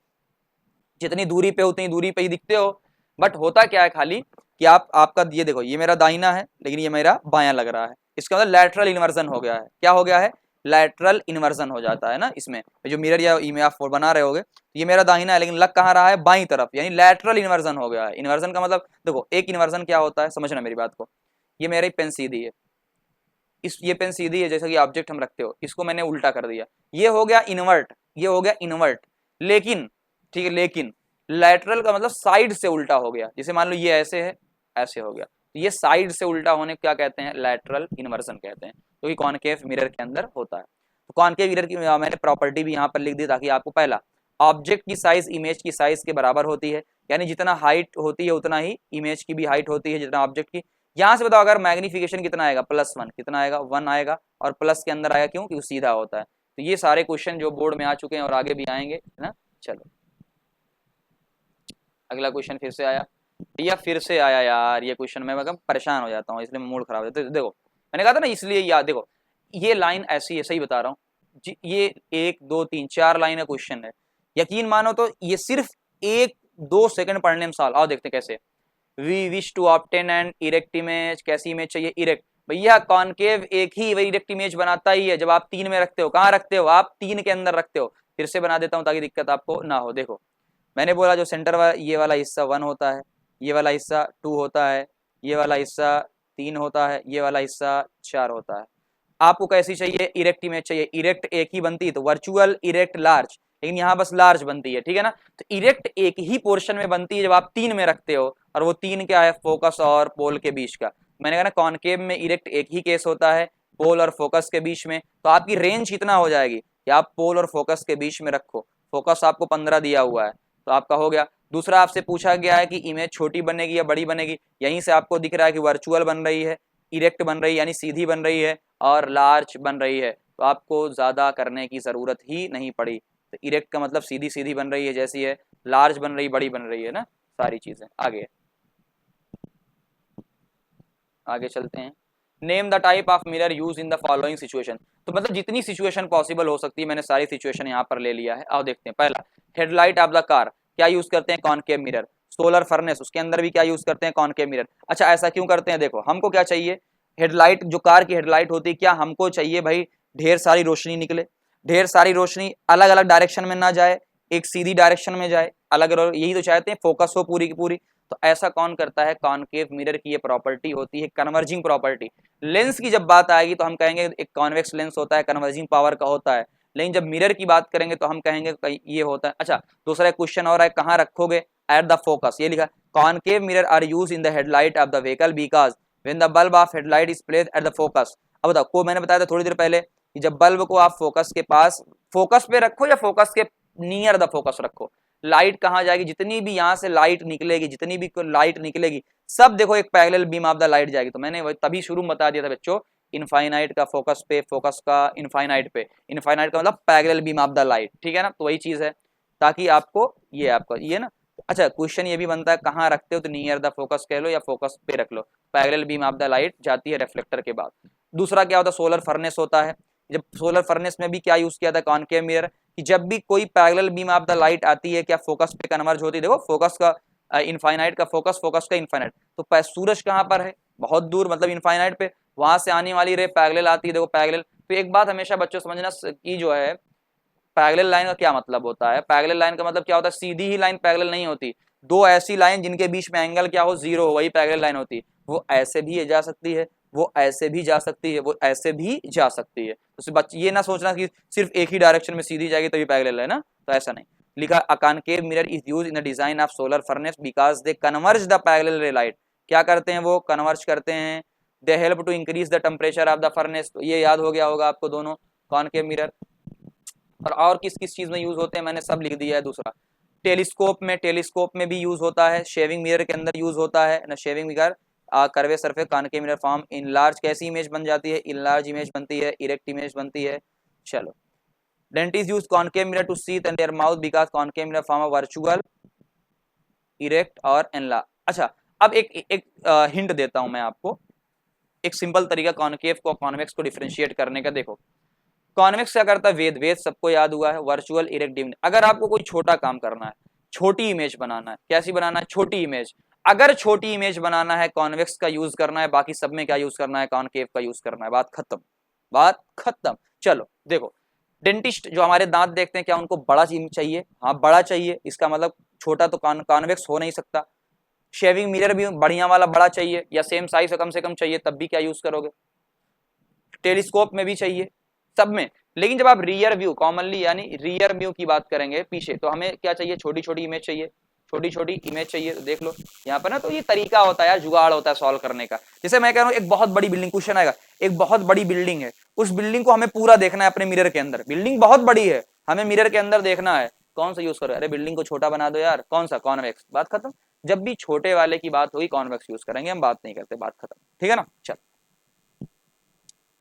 जितनी दूरी पे उतनी दूरी पे ही दिखते हो। बट होता क्या है खाली कि आपका ये देखो, ये मेरा दाहिना है लेकिन ये मेरा बायां लग रहा है। इसका मतलब लैटरल इन्वर्जन हो गया है। क्या हो गया है? लैटरल इन्वर्जन हो जाता है ना इसमें। जो मिरर या इमेज आप बना रहे होगे, ये मेरा दाहिना है लेकिन लग कहाँ रहा है? बाईं तरफ, यानी लैटरल इन्वर्जन हो गया है। इन्वर्जन का मतलब देखो, एक इन्वर्जन क्या होता है समझना मेरी बात को। ये मेरी पेन सीधी है, इस ये पेन सीधी है, जैसा कि ऑब्जेक्ट हम रखते हो, इसको मैंने उल्टा कर दिया, ये हो गया इन्वर्ट, ये हो गया इन्वर्ट। लेकिन ठीक है, लेकिन लैटरल का मतलब साइड से उल्टा हो गया। जैसे मान लो ये ऐसे है, ऐसे हो गया, तो ये साइड से उल्टा होने को क्या कहते हैं? लैटरल इन्वर्जन कहते हैं, जो कि कॉनकेव मिरर के अंदर होता है। तो कॉनकेव मिरर की मैंने प्रॉपर्टी भी यहाँ पर लिख दी ताकि आपको, पहला, ऑब्जेक्ट की साइज इमेज की साइज के बराबर होती है, यानी जितना हाइट होती है उतना ही इमेज की भी हाइट होती है, जितना ऑब्जेक्ट की। यहाँ से बताओ अगर मैग्निफिकेशन कितना आएगा? +1। कितना आएगा? 1 आएगा। और प्लस के अंदर आएगा, क्यों? क्योंकि सीधा होता है। तो ये सारे क्वेश्चन जो बोर्ड में आ चुके हैं और आगे भी आएंगे, है ना। चलो अगला क्वेश्चन फिर से आया, या फिर से आया यार ये क्वेश्चन, मैं मतलब परेशान हो जाता हूँ, इसलिए मूड खराब हो जाता है। देखो मैंने कहा था ना, इसलिए याद, देखो ये लाइन ऐसी है, सही बता रहा हूँ, ये 1 2 3 4 लाइन है क्वेश्चन है। यकीन मानो तो ये सिर्फ 1 2 सेकंड पढ़ने में साल। आओ देखते हैं कैसे। We wish to obtain an erect image. कैसी इमेज चाहिए? इरेक्ट। भैया कॉनकेव एक ही वही इरेक्ट इमेज बनाता ही है जब आप 3 में रखते हो। कहाँ रखते हो? आप 3 के अंदर रखते हो। फिर से बना देता हूँ ताकि दिक्कत आपको ना हो। देखो मैंने बोला जो सेंटर वाला ये वाला हिस्सा 1 होता है, ये वाला हिस्सा 2 होता है, ये वाला हिस्सा 3 होता है, ये वाला हिस्सा 4 होता है। आपको कैसी चाहिए? इरेक्ट इमेज चाहिए। इरेक्ट एक ही बनती है तो वर्चुअल इरेक्ट लार्ज, लेकिन यहाँ बस लार्ज बनती है, ठीक है ना। तो इरेक्ट एक ही पोर्शन में बनती है जब आप 3 में रखते हो, और वो 3 क्या है? फोकस और पोल के बीच का। मैंने कहा ना कॉनकेव में इरेक्ट एक ही केस होता है, पोल और फोकस के बीच में। तो आपकी रेंज कितना हो जाएगी कि आप पोल और फोकस के बीच में रखो। फोकस आपको 15 दिया हुआ है, तो आपका हो गया। दूसरा आपसे पूछा गया है कि इमेज छोटी बनेगी या बड़ी बनेगी। यहीं से आपको दिख रहा है कि वर्चुअल बन रही है, इरेक्ट बन रही है यानी सीधी बन रही है, और लार्ज बन रही है। तो आपको ज़्यादा करने की ज़रूरत ही नहीं पड़ी। तो इरेक्ट का मतलब सीधी सीधी बन रही है जैसी है, लार्ज बन रही बड़ी बन रही है ना, सारी चीज़ें। आगे आगे चलते हैं। Name the type of mirror use in the following situation. तो मतलब जितनी सिचुएशन पॉसिबल हो सकती है मैंने सारी सिचुएशन यहाँ पर ले लिया है। आओ देखते हैं। पहला, हेडलाइट ऑफ द कार, क्या यूज करते हैं? Concave mirror. सोलर फर्नेस, उसके अंदर भी क्या यूज करते हैं? Concave mirror. अच्छा ऐसा क्यों करते हैं? देखो हमको क्या चाहिए? हेडलाइट, जो कार की हेडलाइट होती है, क्या हमको चाहिए भाई ढेर सारी रोशनी निकले, ढेर सारी रोशनी अलग अलग डायरेक्शन में ना जाए, एक सीधी डायरेक्शन में जाए, अलग अलग, यही तो चाहते हैं, फोकस हो पूरी की पूरी। तो ऐसा कौन करता है? कॉनकेव मिरर की ये प्रॉपर्टी होती है, कन्वर्जिंग प्रॉपर्टी। लेंस की जब बात आएगी तो हम कहेंगे एक कॉन्वेक्स लेंस होता है, कन्वर्जिंग पावर का होता है। लेकिन जब मिरर की बात करेंगे तो हम कहेंगे ये होता है। अच्छा दूसरा क्वेश्चन और है, कहाँ रखोगे? At the focus. ये लिखा, concave mirror are use in the headlight of the vehicle because when the bulb of headlight is placed at the focus. अब बताओ, को मैंने बताया था थोड़ी देर पहले कि जब बल्ब को आप फोकस के पास, फोकस पे रखो या फोकस के नियर द फोकस रखो, लाइट कहाँ जाएगी? जितनी भी यहाँ से लाइट निकलेगी, जितनी भी लाइट निकलेगी, सब देखो एक parallel beam of the light जाएगी। तो मैंने तभी शुरू में बता दिया था बच्चों, इनफाइनाइट का फोकस पे, फोकस का इनफाइनाइट पे, इनफाइनाइट का मतलब parallel beam of the light, ठीक है ना, तो वही चीज है, ताकि आपको ये आपका ये ना। अच्छा क्वेश्चन ये भी बनता है कहाँ रखते हो, तो नियर द फोकस कह लो या फोकस पे रख लो, parallel beam of the light जाती है रिफ्लेक्टर के बाद। दूसरा क्या होता है, सोलर फर्नेस होता है। जब सोलर फर्नेस में भी क्या यूज किया था, कॉनकेव मिरर, कि जब भी कोई parallel beam of the light आती है क्या फोकस पे कन्वर्ज होती है। देखो फोकस का इनफाइनाइट का फोकस, फोकस का इनफाइनाइट, तो सूरज कहाँ पर है, बहुत दूर, मतलब इनफाइनाइट पे, वहां से आने वाली रे पैरेलल आती है, देखो पैरेलल। तो एक बात हमेशा बच्चों समझना की जो है, पैरेलल लाइन का क्या मतलब होता है, पैरेलल लाइन का मतलब क्या होता है, सीधी ही लाइन पैरेलल नहीं होती, दो ऐसी लाइन जिनके बीच में एंगल क्या हो, जीरो हो, वही पैरेलल लाइन होती है। वो ऐसे भी जा सकती है, वो ऐसे भी जा सकती है, वो ऐसे भी जा सकती है। तो बच्चे ये ना सोचना कि सिर्फ एक ही डायरेक्शन में सीधी जाएगी तभी पैरेलल है ना, तो ऐसा नहीं। लिखा a concave mirror is used in the design of solar furnace because they converge the parallel ray light. क्या करते हैं वो, कन्वर्ज करते हैं। They help to increase the temperature of the furnace, तो ये याद हो गया होगा आपको दोनों, कॉनकेव मिरर। और किस किस चीज में यूज होते हैं मैंने सब लिख दिया है। दूसरा टेलीस्कोप में भी यूज होता है, शेविंग मिरर के अंदर यूज होता है ना, shaving mirror curve surface concave mirror form in large, कैसी इमेज बन जाती है, इन लार्ज इमेज बनती है, इरेक्ट इमेज बनती है। चलो, dentist use concave mirror to see their mouth because concave mirror form a virtual, erect और एनला। अच्छा, अब एक हिंट देता हूं मैं आपको, एक सिंपल तरीका कॉनकेव को कॉन्वेक्स को डिफरेंशिएट करने का। देखो कॉन्वेक्स क्या करता है, वेद, वेद सबको याद हुआ है, वर्चुअल इरेक्ट डिम। अगर आपको कोई छोटा काम करना है, छोटी इमेज बनाना है, कैसी बनाना है, छोटी इमेज, अगर छोटी इमेज बनाना है कॉन्वेक्स का यूज करना है, बाकी सब में क्या यूज करना है, कॉनकेव का यूज करना है, बात खत्म, बात खत्म। चलो देखो, डेंटिस्ट जो हमारे दांत देखते हैं, क्या उनको बड़ा चाहिए, हाँ बड़ा चाहिए, इसका मतलब छोटा तो कॉन्वेक्स हो नहीं सकता। शेविंग मिरर भी बढ़िया वाला बड़ा चाहिए, या सेम साइज कम से कम चाहिए, तब भी क्या यूज करोगे, टेलीस्कोप में भी चाहिए, सब में। लेकिन जब आप रियर व्यू कॉमनली यानी रियर व्यू की बात करेंगे पीछे, तो हमें क्या चाहिए, छोटी छोटी इमेज चाहिए, छोटी छोटी इमेज चाहिए। तो देख लो यहाँ पर ना, तो ये तरीका होता है यार, जुगाड़ होता है सॉल्व करने का। जैसे मैं कह रहा हूँ एक बहुत बड़ी बिल्डिंग, क्वेश्चन आएगा, एक बहुत बड़ी बिल्डिंग है, उस बिल्डिंग को हमें पूरा देखना है अपने मिरर के अंदर, बिल्डिंग बहुत बड़ी है, हमें मिरर के अंदर देखना है, कौन सा यूज करो, अरे बिल्डिंग को छोटा बना दो यार, कौन सा, कॉन्वेक्स, बात खत्म। जब भी छोटे वाले की बात होगी कॉन्वेक्स यूज करेंगे, हम बात नहीं करते, बात खत्म, ठीक है ना। चल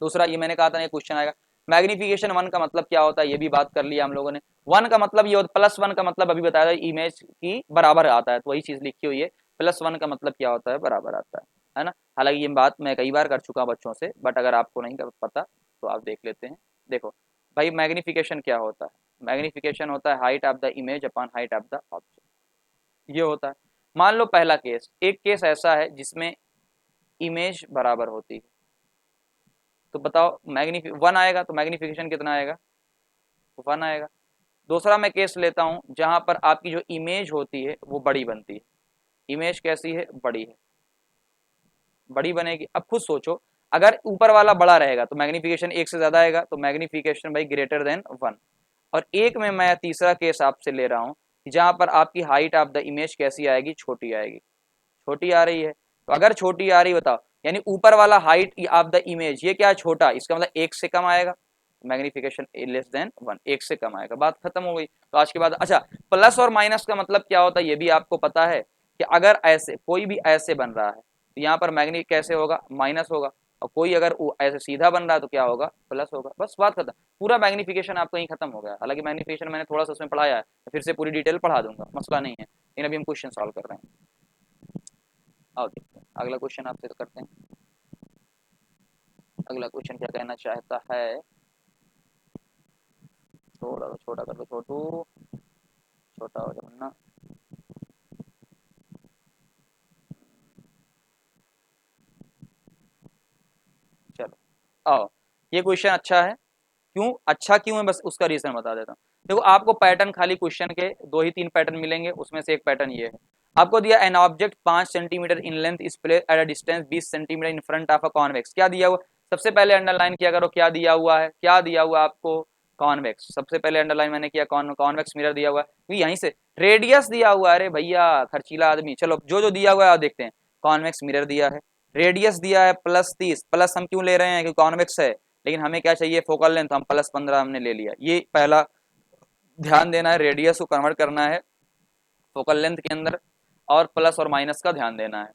दूसरा, ये मैंने कहा था ना क्वेश्चन आएगा, मैग्निफिकेशन वन का मतलब क्या होता है, ये भी बात कर लिया हम लोगों ने। वन का मतलब ये होता है, प्लस वन का मतलब अभी बताया था, इमेज की बराबर आता है, तो वही चीज लिखी हुई है, प्लस वन का मतलब क्या होता है, बराबर आता है ना। हालांकि ये बात मैं कई बार कर चुका हूँ बच्चों से, बट अगर आपको नहीं पता तो आप देख लेते हैं। देखो भाई, मैग्निफिकेशन क्या होता है, मैग्निफिकेशन होता है height of the image upon height of the object, ये होता है। मान लो पहला केस, एक केस ऐसा है जिसमें इमेज बराबर होती है, तो बताओ वन आएगा, तो मैग्निफिकेशन कितना आएगा, वन आएगा। दूसरा मैं केस लेता हूं जहां पर आपकी जो इमेज होती है वो बड़ी बनती है, इमेज कैसी है, बड़ी है, बड़ी बनेगी। अब खुद सोचो, अगर ऊपर वाला बड़ा रहेगा तो मैग्निफिकेशन एक से ज्यादा आएगा, तो मैग्निफिकेशन भाई ग्रेटर देन वन। और एक में मैं तीसरा केस आपसे ले रहा हूं जहां पर आपकी हाइट ऑफ द इमेज कैसी आएगी, छोटी आएगी, छोटी आ रही है। तो अगर छोटी आ रही बताओ, यानी ऊपर वाला हाइट ऑफ द इमेज ये क्या है, छोटा, इसका मतलब एक से कम आएगा, मैग्निफिकेशन लेस देन वन, एक से कम आएगा, बात खत्म हो गई। तो आज के बाद अच्छा, प्लस और माइनस का मतलब क्या होता है ये भी आपको पता है, कि अगर ऐसे कोई भी ऐसे बन रहा है तो यहाँ पर मैग्नी कैसे होगा, माइनस होगा, और कोई अगर ऐसे सीधा बन रहा है तो क्या होगा, प्लस होगा, बस बात खत्म। पूरा मैग्निफिकेशन आपका यहीं खत्म हो गया। हालांकि मैग्निफिकेशन मैंने थोड़ा सा उसमें पढ़ाया है, फिर से पूरी डिटेल पढ़ा दूंगा, मसला नहीं है, लेकिन अभी हम क्वेश्चन सॉल्व कर रहे हैं। आओ देखते हैं अगला क्वेश्चन आपसे करते हैं। अगला क्वेश्चन क्या कहना चाहता है, थोड़ा छोटा कर दो, छोटू छोटा हो जाओ ना। चलो आओ, ये क्वेश्चन अच्छा है, क्यों अच्छा क्यों है, बस उसका रीजन बता देता हूँ। देखो आपको पैटर्न खाली क्वेश्चन के दो ही तीन पैटर्न मिलेंगे, उसमें से एक पैटर्न ये है। आपको दिया an object 5 centimetre in length is placed at a distance 20 centimetre in front of a convex. क्या दिया हुआ, सबसे पहले अंडरलाइन किया करो, क्या दिया हुआ है, क्या दिया हुआ आपको, कॉन्वेक्स। सबसे पहले अंडरलाइन मैंने किया, कॉन्वेक्स मिरर दिया हुआ है, यहीं से रेडियस दिया हुआ है, अरे भैया खर्चीला आदमी। चलो जो जो दिया हुआ है देखते हैं, कॉन्वेक्स मिरर दिया है, रेडियस दिया है +30, प्लस हम क्यों ले रहे हैं, क्योंकि कॉन्वेक्स है, लेकिन हमें क्या चाहिए, फोकल लेंथ, हम +15 हमने ले लिया। ये पहला ध्यान देना है, रेडियस को कन्वर्ट करना है फोकल लेंथ के अंदर, और प्लस और माइनस का ध्यान देना है।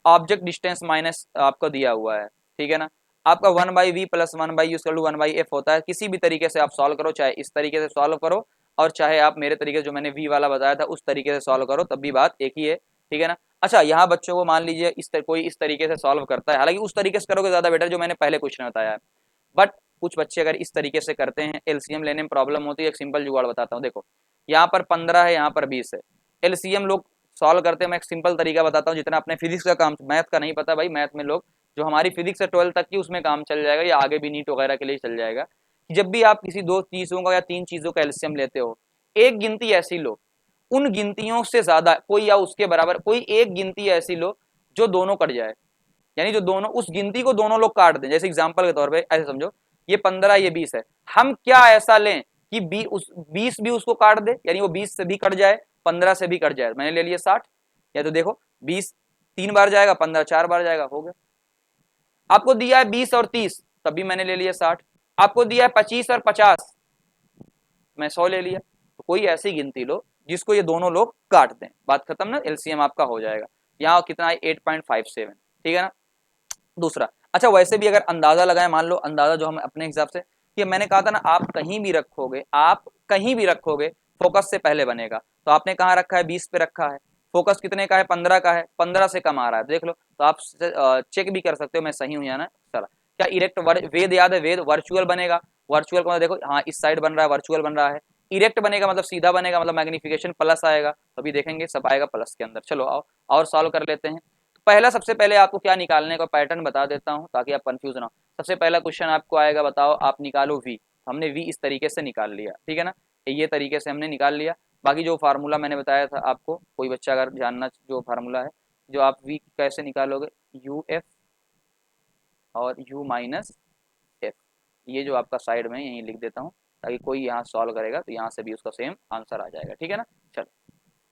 ऑब्जेक्ट डिस्टेंस माइनस आपको दिया हुआ है, ठीक है ना। आपका 1/v plus 1/u equal to 1/f होता है। किसी भी तरीके से आप सॉल्व करो, चाहे इस तरीके से सॉल्व करो और चाहे आप मेरे तरीके जो मैंने v वाला बताया था उस तरीके से सॉल्व करो, तब भी बात एक ही है, ठीक है ना। अच्छा, यहाँ बच्चों को मान लीजिए कोई इस तरीके से सॉल्व करता है, हालांकि उस तरीके से करोगे ज्यादा बेटर जो मैंने पहले क्वेश्चन बताया है, बट कुछ बच्चे अगर इस तरीके से करते हैं, एलसीएम लेने में प्रॉब्लम होती है। एक सिंपल जुगाड़ बताता हूँ, देखो यहाँ पर 15 है, यहाँ पर 20 है, एलसीएम लोग सॉल्व करते हैं। मैं एक सिंपल तरीका बताता हूँ, जितना अपने फिजिक्स का काम, मैथ का नहीं पता भाई, मैथ में लोग जो हमारी फिजिक्स है 12 तक की उसमें काम चल जाएगा, या आगे भी नीट वगैरह के लिए चल जाएगा, कि जब भी आप किसी दो चीजों का या तीन चीजों का एलसीएम लेते हो, एक गिनती ऐसी लो, उन गिनतियों से ज्यादा कोई या उसके बराबर कोई एक गिनती ऐसी लो जो दोनों कट जाए, यानी जो दोनों उस गिनती को दोनों लोग काट दें। जैसे एग्जांपल के तौर पे ऐसे समझो, ये 15 ये 20 है, हम क्या ऐसा लें कि 20 भी उसको काट दे, यानी वो 20 से भी कट जाए, 15 से भी कट जाए। मैंने ले लिया 60, या तो देखो 20 3 बार जाएगा, 15 4 बार जाएगा, हो गया। आपको दिया है 20 और 30, तब भी मैंने ले लिया 60। आपको दिया है 25 और 50, मैं 100 ले लिया। तो कोई ऐसी गिनती लो जिसको ये दोनों लोग काट दें, बात खत्म ना, एलसीएम आपका हो जाएगा। यहाँ कितना है 8.57, ठीक है ना। दूसरा, अच्छा वैसे भी अगर अंदाजा लगाए, मान लो अंदाजा जो हम अपने हिसाब से, कि मैंने कहा था ना आप कहीं भी रखोगे, आप कहीं भी रखोगे फोकस से पहले बनेगा, तो आपने कहाँ रखा है 20 पे रखा है, फोकस कितने का है 15 का है, 15 से कम आ रहा है, देख लो। तो आप चेक भी कर सकते हो मैं सही हूँ या ना। चला, क्या इरेक्ट वेद याद है, वेद वर्चुअल बनेगा, वर्चुअल का देखो हाँ इस साइड बन रहा है, वर्चुअल बन रहा है। इरेक्ट बनेगा मतलब सीधा बनेगा, मतलब मैग्निफिकेशन प्लस आएगा, तो अभी देखेंगे सब आएगा प्लस के अंदर। चलो आओ और सॉल्व कर लेते हैं। पहला, सबसे पहले आपको क्या निकालने का पैटर्न बता देता हूं ताकि आप कंफ्यूज ना हो। सबसे पहला क्वेश्चन आपको आएगा, बताओ आप निकालो v। हमने v इस तरीके से निकाल लिया, ठीक है ना, ये तरीके से हमने निकाल लिया। बाकी जो फार्मूला मैंने बताया था आपको, कोई बच्चा अगर जानना जो फार्मूला है, जो आप v कैसे निकालोगे, यू एफ और u माइनस एफ, ये जो आपका साइड में यहीं लिख देता हूँ ताकि कोई यहाँ सॉल्व करेगा तो यहाँ से भी उसका सेम आंसर आ जाएगा, ठीक है ना। चलो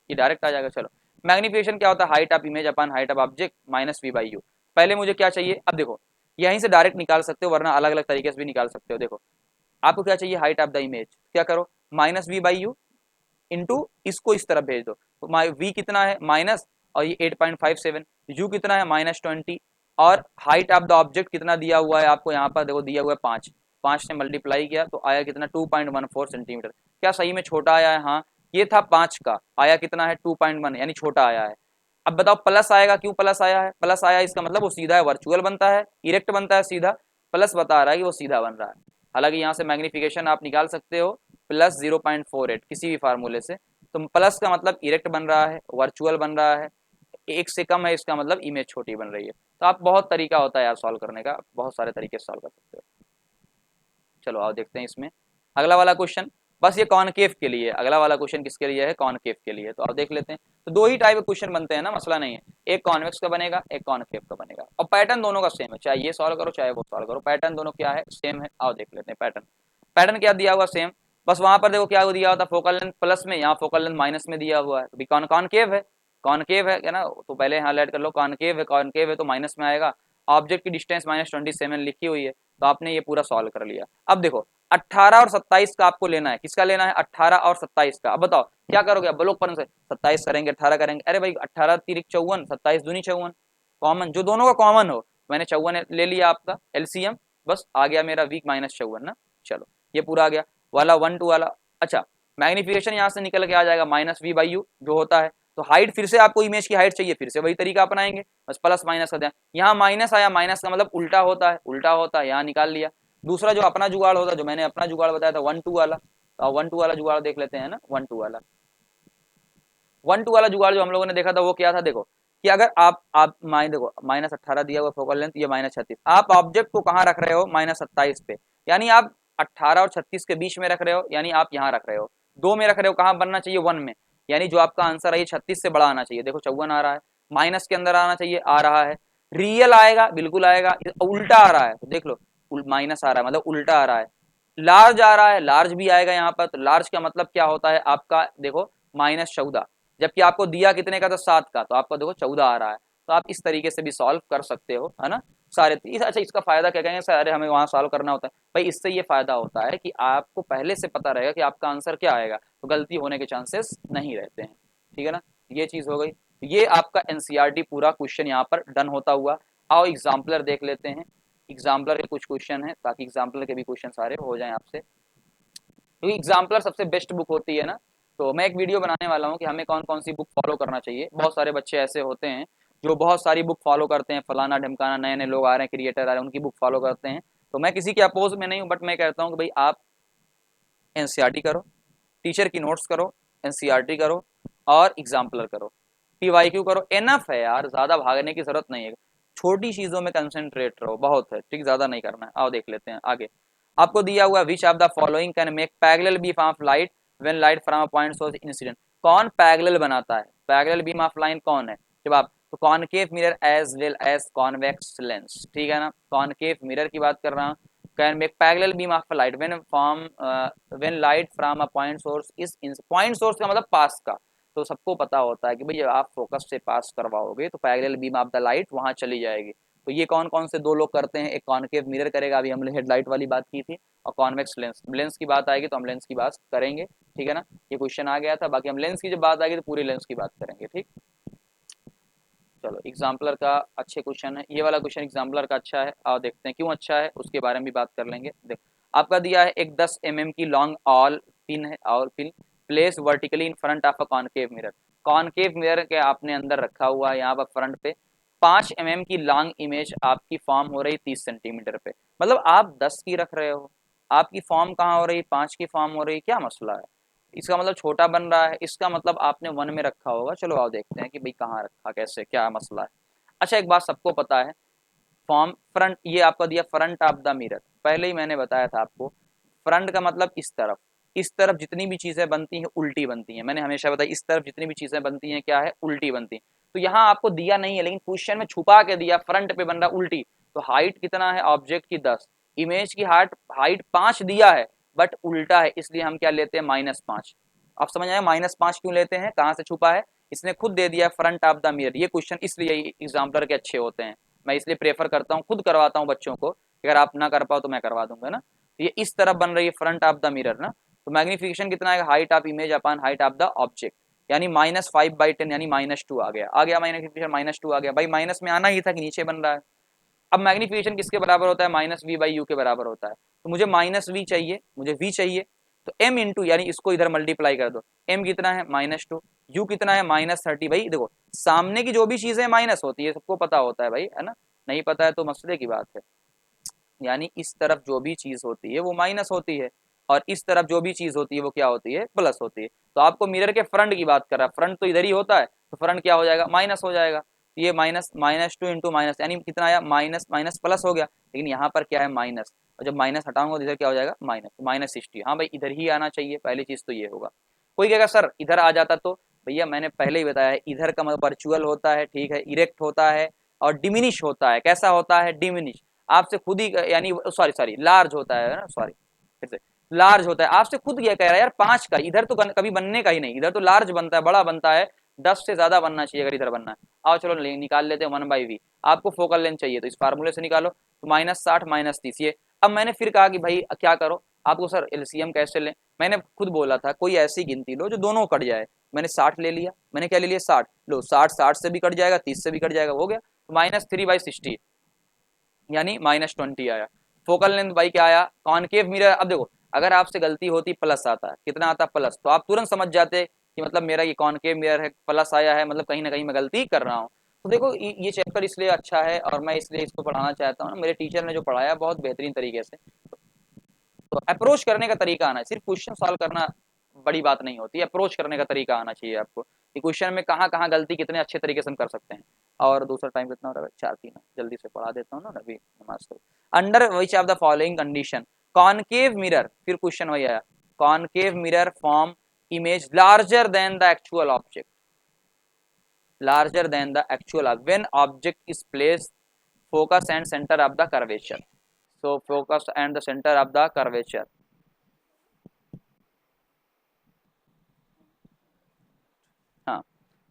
ये डायरेक्ट आ जाएगा। चलो, मैग्निफिकेशन क्या होता है, height of image upon height of object minus v by u. पहले मुझे क्या चाहिए, अब देखो यहीं से डायरेक्ट निकाल सकते हो, वरना अलग अलग तरीके से भी निकाल सकते हो। देखो आपको क्या चाहिए, हाइट ऑफ द इमेज, क्या करो minus v by u into इसको इस तरफ भेज दो, तो वी कितना है माइनस, और ये 8.57, यू कितना है -20, और हाइट ऑफ द ऑब्जेक्ट कितना दिया हुआ है आपको यहाँ पर, देखो दिया हुआ है 5, 5 से मल्टीप्लाई किया तो आया कितना 2.14 सेंटीमीटर। क्या सही में छोटा आया है, हाँ ये था 5 का, आया कितना है 2.1, यानी छोटा आया है। अब बताओ प्लस आएगा, क्यों प्लस आया है, प्लस आया इसका मतलब वो सीधा है, वर्चुअल बनता है, इरेक्ट बनता है सीधा, प्लस बता रहा है कि वो सीधा बन रहा है। हालांकि यहाँ से मैग्निफिकेशन आप निकाल सकते हो प्लस 0.48 किसी भी फार्मूले से, तो प्लस का मतलब इरेक्ट बन रहा है, वर्चुअल बन रहा है, एक से कम है इसका मतलब इमेज छोटी बन रही है। तो आप बहुत तरीका होता है यार सॉल्व करने का, बहुत सारे तरीके से सॉल्व कर सकते हो। चलो आओ देखते हैं इसमें अगला वाला क्वेश्चन, बस ये कॉनकेव के लिए, अगला वाला क्वेश्चन किसके लिए है, कॉनकेव के लिए। तो आप देख लेते हैं, तो दो ही टाइप के क्वेश्चन बनते हैं ना, मसला नहीं है, एक कॉन्वेक्स का बनेगा एक कॉनकेव का बनेगा, और पैटर्न दोनों का सेम है, चाहे ये सॉल्व करो चाहे वो सॉल्व करो, पैटर्न दोनों क्या है, सेम है। आओ देख लेते हैं पैटर्न। पैटर्न क्या दिया हुआ, सेम, बस वहां पर देखो क्या दिया होता, फोकल लेंथ प्लस में, यहाँ फोकल लेंथ माइनस में दिया हुआ है, कॉनकेव है, कॉनकेव है ना, तो पहले यहाँ ऐड कर लो, कॉनकेव है तो माइनस में आएगा, ऑब्जेक्ट की डिस्टेंस -27 लिखी हुई है, तो आपने ये पूरा सॉल्व कर लिया। अब देखो 18 और 27 का आपको लेना है, किसका लेना है 18 और 27 का। अब बताओ क्या करोगे, अब ब्लॉक पर से 27 करेंगे 18 करेंगे, अरे भाई 18 तिरिक 54, 27 दूनी 54, कॉमन जो दोनों का कॉमन हो, मैंने 54 ले लिया आपका एलसीएम, बस आ गया मेरा वीक -54 ना। चलो ये पूरा आ गया वाला 1 2 वाला। अच्छा मैग्निफिकेशन यहाँ से निकल के आ जाएगा -v/u जो होता है, तो हाइट फिर से आपको इमेज की हाइट चाहिए, फिर से वही तरीका अपनाएंगे, बस प्लस माइनस कर दें, यहाँ माइनस आया, माइनस का मतलब उल्टा होता है, उल्टा होता है, यहाँ निकाल लिया। दूसरा जो अपना जुगाड़ होता है, जो मैंने अपना जुगाड़ बताया था 1 2 वाला, तो 1 2 वाला जुगाड़ देख लेते हैं ना। 1 2 वाला 1 2 वाला जुगाड़ जो हम लोगों ने देखा था वो क्या था, देखो कि अगर आप देखो -18 दिया हुआ फोकल लेंथ, ये -36, आप ऑब्जेक्ट को कहाँ रख रहे हो -27 पे, यानी आप 18 और 36 के बीच में रख रहे हो, यानी आप यहाँ रख रहे हो, 2 में रख रहे हो, कहाँ बनना चाहिए 1 में, यानी जो आपका आंसर है ये 36 से बड़ा आना चाहिए। देखो 54 आ रहा है, माइनस के अंदर आना चाहिए, आ रहा है, रियल आएगा, बिल्कुल आएगा, उल्टा आ रहा है तो देख लो माइनस आ रहा है मतलब उल्टा आ रहा है, लार्ज आ रहा है, लार्ज भी आएगा यहाँ पर, तो लार्ज का मतलब क्या होता है आपका, देखो -14, जबकि आपको दिया कितने का था 7 का, तो आपका देखो 14 आ रहा है। तो आप इस तरीके से भी सॉल्व कर सकते हो, है ना सारे। अच्छा इसका फायदा क्या कहेंगे सर, अरे हमें वहां सॉल्व करना होता है, भाई इससे ये फायदा होता है कि आपको पहले से पता रहेगा कि आपका आंसर क्या आएगा, तो गलती होने के चांसेस नहीं रहते हैं, ठीक है ना। ये चीज हो गई, ये आपका एनसीईआरटी पूरा क्वेश्चन यहाँ पर डन होता हुआ। आओ एग्जाम्पलर देख लेते हैं, एग्जाम्पलर के कुछ क्वेश्चन है, ताकि एग्जाम्पलर के भी क्वेश्चन सारे हो जाएं आपसे, क्योंकि एग्जाम्पलर सबसे बेस्ट बुक होती है ना। तो मैं एक वीडियो बनाने वाला हूँ कि हमें कौन कौन सी बुक फॉलो करना चाहिए। बहुत सारे बच्चे ऐसे होते हैं जो बहुत सारी बुक फॉलो करते हैं, फलाना ढमकाना, नए नए लोग आ रहे हैं, क्रिएटर आ रहे हैं, उनकी बुक फॉलो करते हैं। तो मैं किसी के अपोज में नहीं हूँ, बट मैं कहता हूँ कि भाई आप एनसीईआरटी करो, टीचर की नोट्स करो, एनसीईआरटी करो और एग्जाम्पलर करो, पीवाईक्यू करो, एनफ है यार, ज्यादा भागने की जरूरत नहीं है। छोटी चीजों में कंसेंट्रेट रहो, बहुत है, ठीक, ज्यादा नहीं करना है। आओ देख लेते हैं आगे। आपको दिया हुआ विच of the following can make parallel beam of light when light from a point source incident. कौन पैरेलल बनाता है, पैरेलल बीम ऑफ लाइन कौन है? जवाब तो concave mirror as well as convex lens, ठीक है ना। कॉनकेव मिरर की बात कर रहा हूँ। Can make parallel beam of light when light from a point source is in, point source का मतलब पास का। तो सबको पता होता है कि भाई जब आप फोकस से पास करवाओगे तो parallel beam of the light वहां चली जाएगी। तो ये कौन कौन से दो लोग करते हैं? एक कॉनकेव मिरर करेगा, अभी हमने हेडलाइट वाली बात की थी, और कॉन्वेक्स लेंस। लेंस की बात आएगी तो हम लेंस की बात करेंगे, ठीक है ना। ये क्वेश्चन आ गया था, बाकी हम लेंस की जब बात आएगी तो पूरी लेंस की बात करेंगे, ठीक। चलो एग्जाम्पलर का अच्छे क्वेश्चन है, ये वाला क्वेश्चन एग्जाम्पलर का अच्छा है, और देखते हैं क्यों अच्छा है, उसके बारे में भी बात कर लेंगे। देखो आपका दिया है एक 10 mm की लॉन्ग ऑल पिन है, और pin place vertically in front of a concave mirror. Concave mirror के आपने अंदर रखा हुआ है, यहाँ पर फ्रंट पे 5 mm की लॉन्ग इमेज आपकी फॉर्म हो रही 30 सेंटीमीटर पे। मतलब आप 10 की रख रहे हो, आपकी फॉर्म कहाँ हो रही, 5 की फॉर्म हो रही, क्या मसला है? इसका मतलब छोटा बन रहा है, इसका मतलब आपने 1 में रखा होगा। चलो आओ देखते हैं कि भाई कहाँ रखा, कैसे, क्या मसला है। अच्छा एक बात सबको पता है, फॉर्म फ्रंट, ये आपका दिया फ्रंट ऑफ द मिरर, पहले ही मैंने बताया था आपको। फ्रंट का मतलब इस तरफ जितनी भी चीजें बनती हैं उल्टी बनती हैं, मैंने हमेशा बताया इस तरफ जितनी भी चीजें बनती हैं क्या है, उल्टी बनती हैं। तो यहाँ आपको दिया नहीं है, लेकिन क्वेश्चन में छुपा के दिया फ्रंट पे बन रहा उल्टी। तो हाइट कितना है ऑब्जेक्ट की 10, इमेज की हाइट 5 दिया है, बट उल्टा है, इसलिए हम क्या लेते हैं, -5। आप समझ आए -5 क्यों लेते हैं, कहाँ से छुपा है, इसने खुद दे दिया फ्रंट ऑफ द मिरर। ये क्वेश्चन इसलिए एग्जाम्पलर के अच्छे होते हैं, मैं इसलिए प्रेफर करता हूँ, खुद करवाता हूँ बच्चों को, अगर आप ना कर पाओ तो मैं करवा दूंगा ना। तो ये इस तरफ बन रही है फ्रंट ऑफ द मिरर ना। तो मैग्निफिकेशन कितना है, height of image upon height of the object, यानी -5/10 यानी -2 आ गया, मैग्निफिकेशन -2 आ गया। भाई माइनस में आना ही था कि नीचे बन रहा है। अब मैग्निफिकेशन किसके बराबर होता है, -v/u के बराबर होता है। तो मुझे -v चाहिए, मुझे v चाहिए, तो m इंटू, यानी इसको इधर मल्टीप्लाई कर दो। m कितना है, -2, u कितना है, -30। भाई देखो सामने की जो भी चीजें माइनस होती है सबको पता होता है भाई, है ना। नहीं पता है तो मसले की बात है। यानी इस तरफ जो भी चीज होती है वो माइनस होती है, और इस तरफ जो भी चीज होती है वो क्या होती है, प्लस होती है। तो आपको मिरर के फ्रंट की बात कर रहा है, फ्रंट तो इधर ही होता है, तो फ्रंट क्या हो जाएगा, माइनस हो जाएगा। तो ये -2 इंटू माइनस, यानी कितना आया, माइनस माइनस प्लस हो गया। लेकिन यहाँ पर क्या है, माइनस, और जब माइनस हटाऊंगा तो इधर क्या हो जाएगा, माइनस, -60। हाँ भाई इधर ही आना चाहिए, पहली चीज तो ये होगा। कोई कहेगा सर इधर आ जाता तो, भैया मैंने पहले ही बताया इधर का मतलब वर्चुअल होता है, ठीक है, इरेक्ट होता है और डिमिनिश होता है। कैसा होता है, डिमिनिश, आपसे खुद ही, यानी सॉरी सॉरी लार्ज होता है ना, सॉरी फिर से, लार्ज होता है। आपसे खुद ये कह रहा है यार 5 का, इधर तो कभी बनने का ही नहीं, इधर तो लार्ज बनता है, बड़ा बनता है, 10 से ज्यादा बनना चाहिए अगर इधर बनना है। आओ चलो निकाल लेते हैं 1/v। आपको फोकल लेंथ चाहिए तो इस फार्मूले से निकालो, तो -60 -30 ये। अब मैंने फिर कहा कि भाई क्या करो, आपको सर एलसीएम कैसे लें, मैंने खुद बोला था कोई ऐसी गिनती लो जो दोनों कट जाए। मैंने 60 ले लिया, मैंने क्या ले लिया, 60 लो, 60 से भी कट जाएगा, 30 से भी कट जाएगा, हो गया। तो -3/60 यानी -20 आया। फोकल लेंथ भाई क्या आया, कॉनकेव मिरर। अब देखो अगर आपसे गलती होती प्लस आता है, कितना आता प्लस, तो आप तुरंत समझ जाते कि मतलब मेरा ये कॉनकेव मिरर है, प्लस आया है, मतलब कहीं ना कहीं मैं गलती कर रहा हूँ। तो देखो ये चैप्टर इसलिए अच्छा है और मैं इसलिए इसको पढ़ाना चाहता हूँ, मेरे टीचर ने जो पढ़ाया बहुत बेहतरीन तरीके से। तो अप्रोच करने का तरीका आना है, सिर्फ क्वेश्चन सॉल्व करना बड़ी बात नहीं होती, अप्रोच करने का तरीका आना चाहिए आपको, कि क्वेश्चन में कहाँ कहाँ गलती कितने अच्छे तरीके से हम कर सकते हैं। और दूसरा टाइम कितना हो रहा है, 4:03, जल्दी से पढ़ा देता हूँ ना अभी नमाज को। Under which of the following condition concave mirror, फिर क्वेश्चन वही आया, concave mirror form image larger than the actual object, larger than the actual when object is placed focus and center of the curvature, so focus and the center of the curvature। हाँ,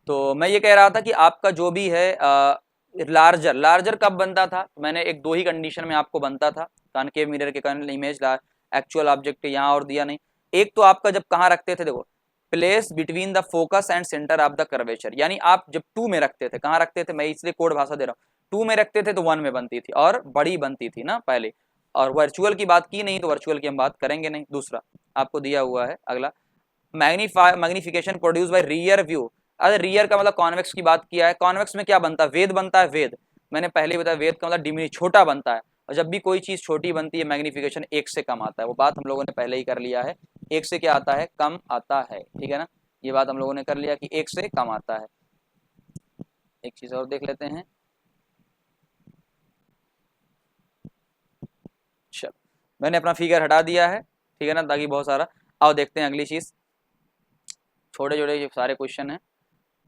तो मैं ये कह रहा था कि आपका जो भी है लार्जर, लार्जर कब बनता था, मैंने एक दो ही कंडीशन में आपको बनता था, कॉनकेव मिरर के कारण इमेज एक्चुअल ऑब्जेक्ट यहाँ और दिया नहीं। एक तो आपका जब कहाँ रखते थे, देखो place between the focus and centre of the curvature, यानी आप जब 2 में रखते थे, कहाँ रखते थे, मैं इसलिए कोड भाषा दे रहा हूँ, 2 में रखते थे तो 1 में बनती थी और बड़ी बनती थी ना पहले। और वर्चुअल की बात की नहीं तो वर्चुअल की हम बात करेंगे नहीं। दूसरा आपको दिया हुआ है अगला, magnification produce by rear view. अरे रियर का मतलब कॉन्वेक्स की बात किया है। कॉन्वेक्स में क्या बनता है, वेद बनता है। वेद मैंने पहले बताया, वेद का मतलब डिमिनी, छोटा बनता है। और जब भी कोई चीज छोटी बनती है मैग्निफिकेशन 1 से कम आता है। वो बात हम लोगों ने पहले ही कर लिया है, 1 से क्या आता है, कम आता है। ठीक है ना, ये बात हम लोगों ने कर लिया कि 1 से कम आता है। एक चीज और देख लेते हैं। चलो मैंने अपना फिगर हटा दिया है, ठीक है ना, ताकि बहुत सारा। आओ देखते हैं अगली चीज, छोटे छोटे सारे क्वेश्चन है।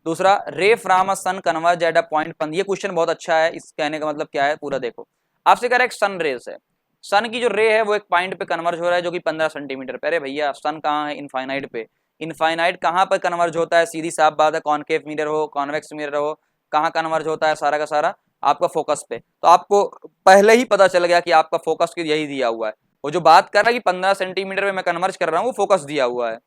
दूसरा, ray from a sun converge at a point पंद। ये क्वेश्चन बहुत अच्छा है। इस कहने का मतलब क्या है, पूरा देखो। आपसे कह रहा है एक सन रेस है, सन की जो रे है वो एक पॉइंट पे कन्वर्ज हो रहा है जो कि 15 सेंटीमीटर पे। अरे भैया सन कहाँ है, इनफाइनाइट पे। इनफाइनाइट कहाँ पर कन्वर्ज होता है, सीधी साफ बात है, कॉनकेव मिरर हो कॉन्वेक्स मिरर हो, कहाँ कन्वर्ज होता है, सारा का सारा आपका फोकस पे। तो आपको पहले ही पता चल गया कि आपका फोकस यही दिया हुआ है। वो जो बात कर रहा है कि 15 सेंटीमीटर में मैं कन्वर्ज कर रहा हूँ, वो फोकस दिया हुआ है।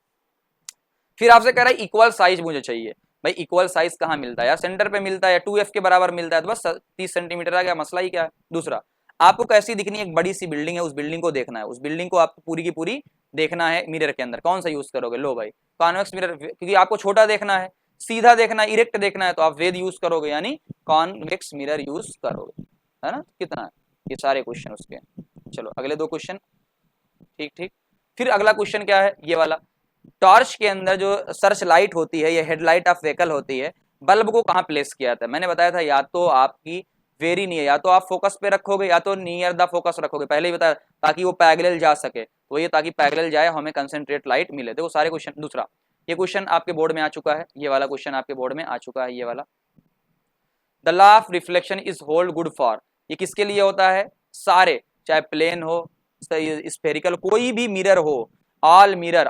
फिर आपसे कह रहा है इक्वल साइज मुझे चाहिए। भाई इक्वल साइज कहाँ मिलता है यार, सेंटर पे मिलता है या 2f के बराबर मिलता है, तो बस 30 सेंटीमीटर आ गया, मसला ही क्या है। दूसरा, आपको कैसी दिखनी है, एक बड़ी सी बिल्डिंग है, उस बिल्डिंग को देखना है, उस बिल्डिंग को आपको पूरी की पूरी देखना है मिरर के अंदर। कौन सा यूज करोगे, लो भाई कॉन्वेक्स मिरर, क्योंकि आपको छोटा देखना है, सीधा देखना है, इरेक्ट देखना है, तो आप वेद यूज करोगे, यानी कॉन्वेक्स मिरर यूज करोगे, है ना। कितना है, ये सारे क्वेश्चन उसके। चलो अगले 2 क्वेश्चन, ठीक ठीक। फिर अगला क्वेश्चन क्या है, ये वाला, टॉर्च के अंदर जो सर्च लाइट होती है, ये हेडलाइट ऑफ व्हीकल होती है, बल्ब को कहाँ प्लेस किया था। मैंने बताया था या तो आपकी वेरी नियर, या तो आप फोकस पे रखोगे या तो नियर द फोकस रखोगे, पहले ही बताया, ताकि वो पैरेलल जा सके। तो ये ताकि पैरेलल जाए, हमें कंसंट्रेट लाइट मिले। देखो सारे क्वेश्चन। दूसरा, ये क्वेश्चन आपके बोर्ड में आ चुका है, ये वाला क्वेश्चन आपके बोर्ड में आ चुका है, ये वाला, the law of reflection is hold good for. ये किसके लिए होता है, सारे, चाहे प्लेन हो, स्फेरिकल, कोई भी मिरर हो, ऑल मिरर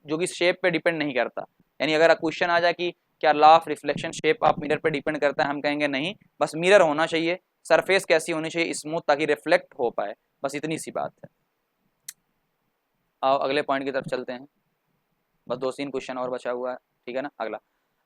जो कि शेप पे डिपेंड नहीं करता। यानी अगर क्वेश्चन आ जाए कि क्या law of reflection shape of mirror पे डिपेंड करता है, हम कहेंगे नहीं, बस मिरर होना चाहिए, सरफेस कैसी होनी चाहिए, स्मूथ, ताकि रिफ्लेक्ट हो पाए, बस इतनी सी बात है। आओ अगले पॉइंट की तरफ चलते हैं, बस 2-3 क्वेश्चन और बचा हुआ है, ठीक है ना। अगला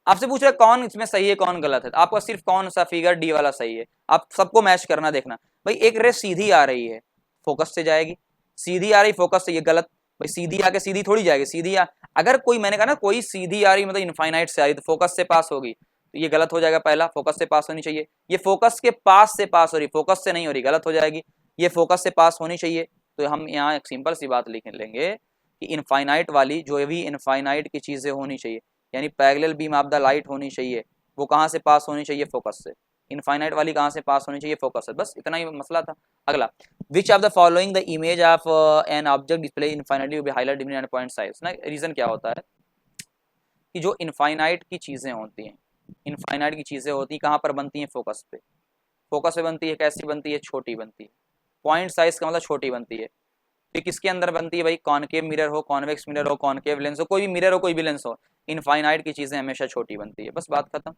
आपसे पूछ रहे कौन इसमें सही है कौन गलत है, तो आपका सिर्फ कौन सा फिगर डी वाला सही है। आप सबको मैच करना, देखना भाई एक रे सीधी आ रही है, फोकस से जाएगी, सीधी आ रही फोकस से, ये गलत। भाई सीधी आके सीधी थोड़ी जाएगी, अगर कोई, मैंने कहा ना, कोई सीधी आ रही मतलब इनफाइनाइट से आ रही तो फोकस से पास होगी, तो ये गलत हो जाएगा। पहला, फोकस से पास होनी चाहिए, ये फोकस के पास से पास हो रही, फोकस से नहीं हो रही, गलत हो जाएगी। ये फोकस से पास होनी चाहिए, तो हम यहाँ एक सिंपल सी बात लिख लेंगे कि इनफाइनाइट वाली, जो भी इनफाइनाइट की चीजें होनी चाहिए, यानी parallel beam of the light होनी चाहिए, वो कहाँ से पास होनी चाहिए, फोकस से। इनफाइनाइट वाली कहाँ से पास होनी चाहिए, फोकस से, बस इतना ही मसला था। अगला, which of the following the image of an object display infinitely be highlight diminish and point size ना। रीजन क्या होता है कि जो इनफाइनाइट की चीजें होती हैं, इनफाइनाइट की चीजें होती हैं कहाँ पर बनती हैं, फोकस पे। फोकस पे बनती है, कैसी बनती है, छोटी बनती है। पॉइंट साइज का मतलब छोटी बनती है। फिर किसके अंदर बनती है भाई, कॉनकेव मिरर हो, कॉन्वेक्स मिरर हो, कॉनकेव लेंस हो, कोई भी मिरर हो, कोई भी लेंस हो, इनफाइनाइट की चीजें हमेशा छोटी बनती है, बस बात खत्म।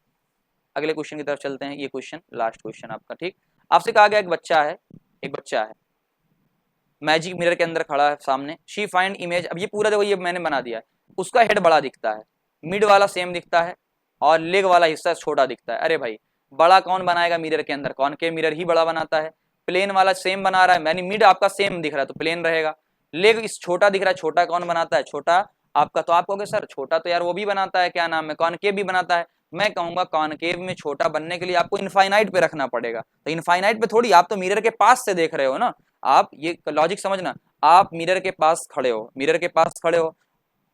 अगले क्वेश्चन की तरफ चलते हैं, ये क्वेश्चन लास्ट क्वेश्चन आपका, ठीक। आपसे कहा गया एक बच्चा है, एक बच्चा है मैजिक मिरर के अंदर खड़ा है सामने, शी फाइंड इमेज। अब ये पूरा देखो, ये मैंने बना दिया है, उसका हेड बड़ा दिखता है, मिड वाला सेम दिखता है, और लेग वाला हिस्सा छोटा दिखता है। अरे भाई बड़ा कौन बनाएगा मिरर के अंदर, कॉनकेव मिरर ही बड़ा बनाता है। प्लेन वाला सेम बना रहा है, यानी मिड आपका सेम दिख रहा है तो प्लेन रहेगा। लेग इस छोटा दिख रहा है, छोटा कौन बनाता है, छोटा आपका। तो आप कहोगे सर छोटा तो यार वो भी बनाता है, क्या नाम है, कॉनकेव भी बनाता है। मैं कहूंगा कॉनकेव में छोटा बनने के लिए आपको इनफाइनाइट पे रखना पड़ेगा। तो इनफाइनाइट पे थोड़ी, आप तो मिरर के पास से देख रहे हो ना, आप ये लॉजिक समझना, आप मिरर के पास खड़े हो, मिरर के पास खड़े हो,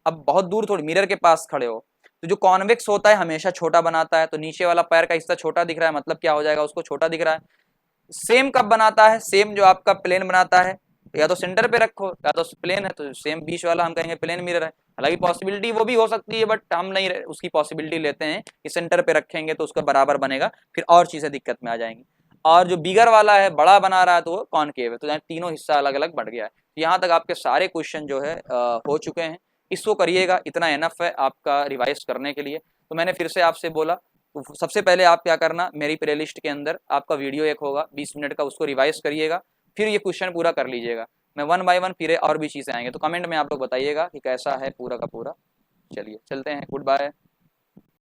अब बहुत दूर थोड़ी, मिरर के पास खड़े हो। तो जो कॉन्वेक्स होता है हमेशा छोटा बनाता है, तो नीचे वाला पैर का हिस्सा छोटा दिख रहा है, मतलब क्या हो जाएगा, उसको छोटा दिख रहा है। सेम कब बनाता है, सेम जो आपका प्लेन बनाता है, या तो सेंटर पे रखो या तो प्लेन है, तो सेम बीच वाला हम कहेंगे प्लेन मिरर है। हालांकि पॉसिबिलिटी वो भी हो सकती है, बट हम नहीं उसकी पॉसिबिलिटी लेते हैं कि सेंटर पे रखेंगे तो उसका बराबर बनेगा, फिर और चीजें दिक्कत में आ जाएंगी। और जो बिगर वाला है, बड़ा बना रहा है, तो वो कॉनकेव है, तो तीनों हिस्सा अलग अलग बढ़ गया है। यहाँ तक आपके सारे क्वेश्चन जो है हो चुके हैं, इसको करिएगा, इतना एनफ है आपका रिवाइज करने के लिए। तो मैंने फिर से आपसे बोला, तो सबसे पहले आप क्या करना, मेरी प्लेलिस्ट के अंदर आपका वीडियो एक होगा 20 मिनट का, उसको रिवाइज करिएगा, फिर ये क्वेश्चन पूरा कर लीजिएगा। मैं 1 बाय 1 फिर और भी चीज़ें आएंगे, तो कमेंट में आप लोग बताइएगा कि कैसा है पूरा का पूरा। चलिए चलते हैं, गुड बाय।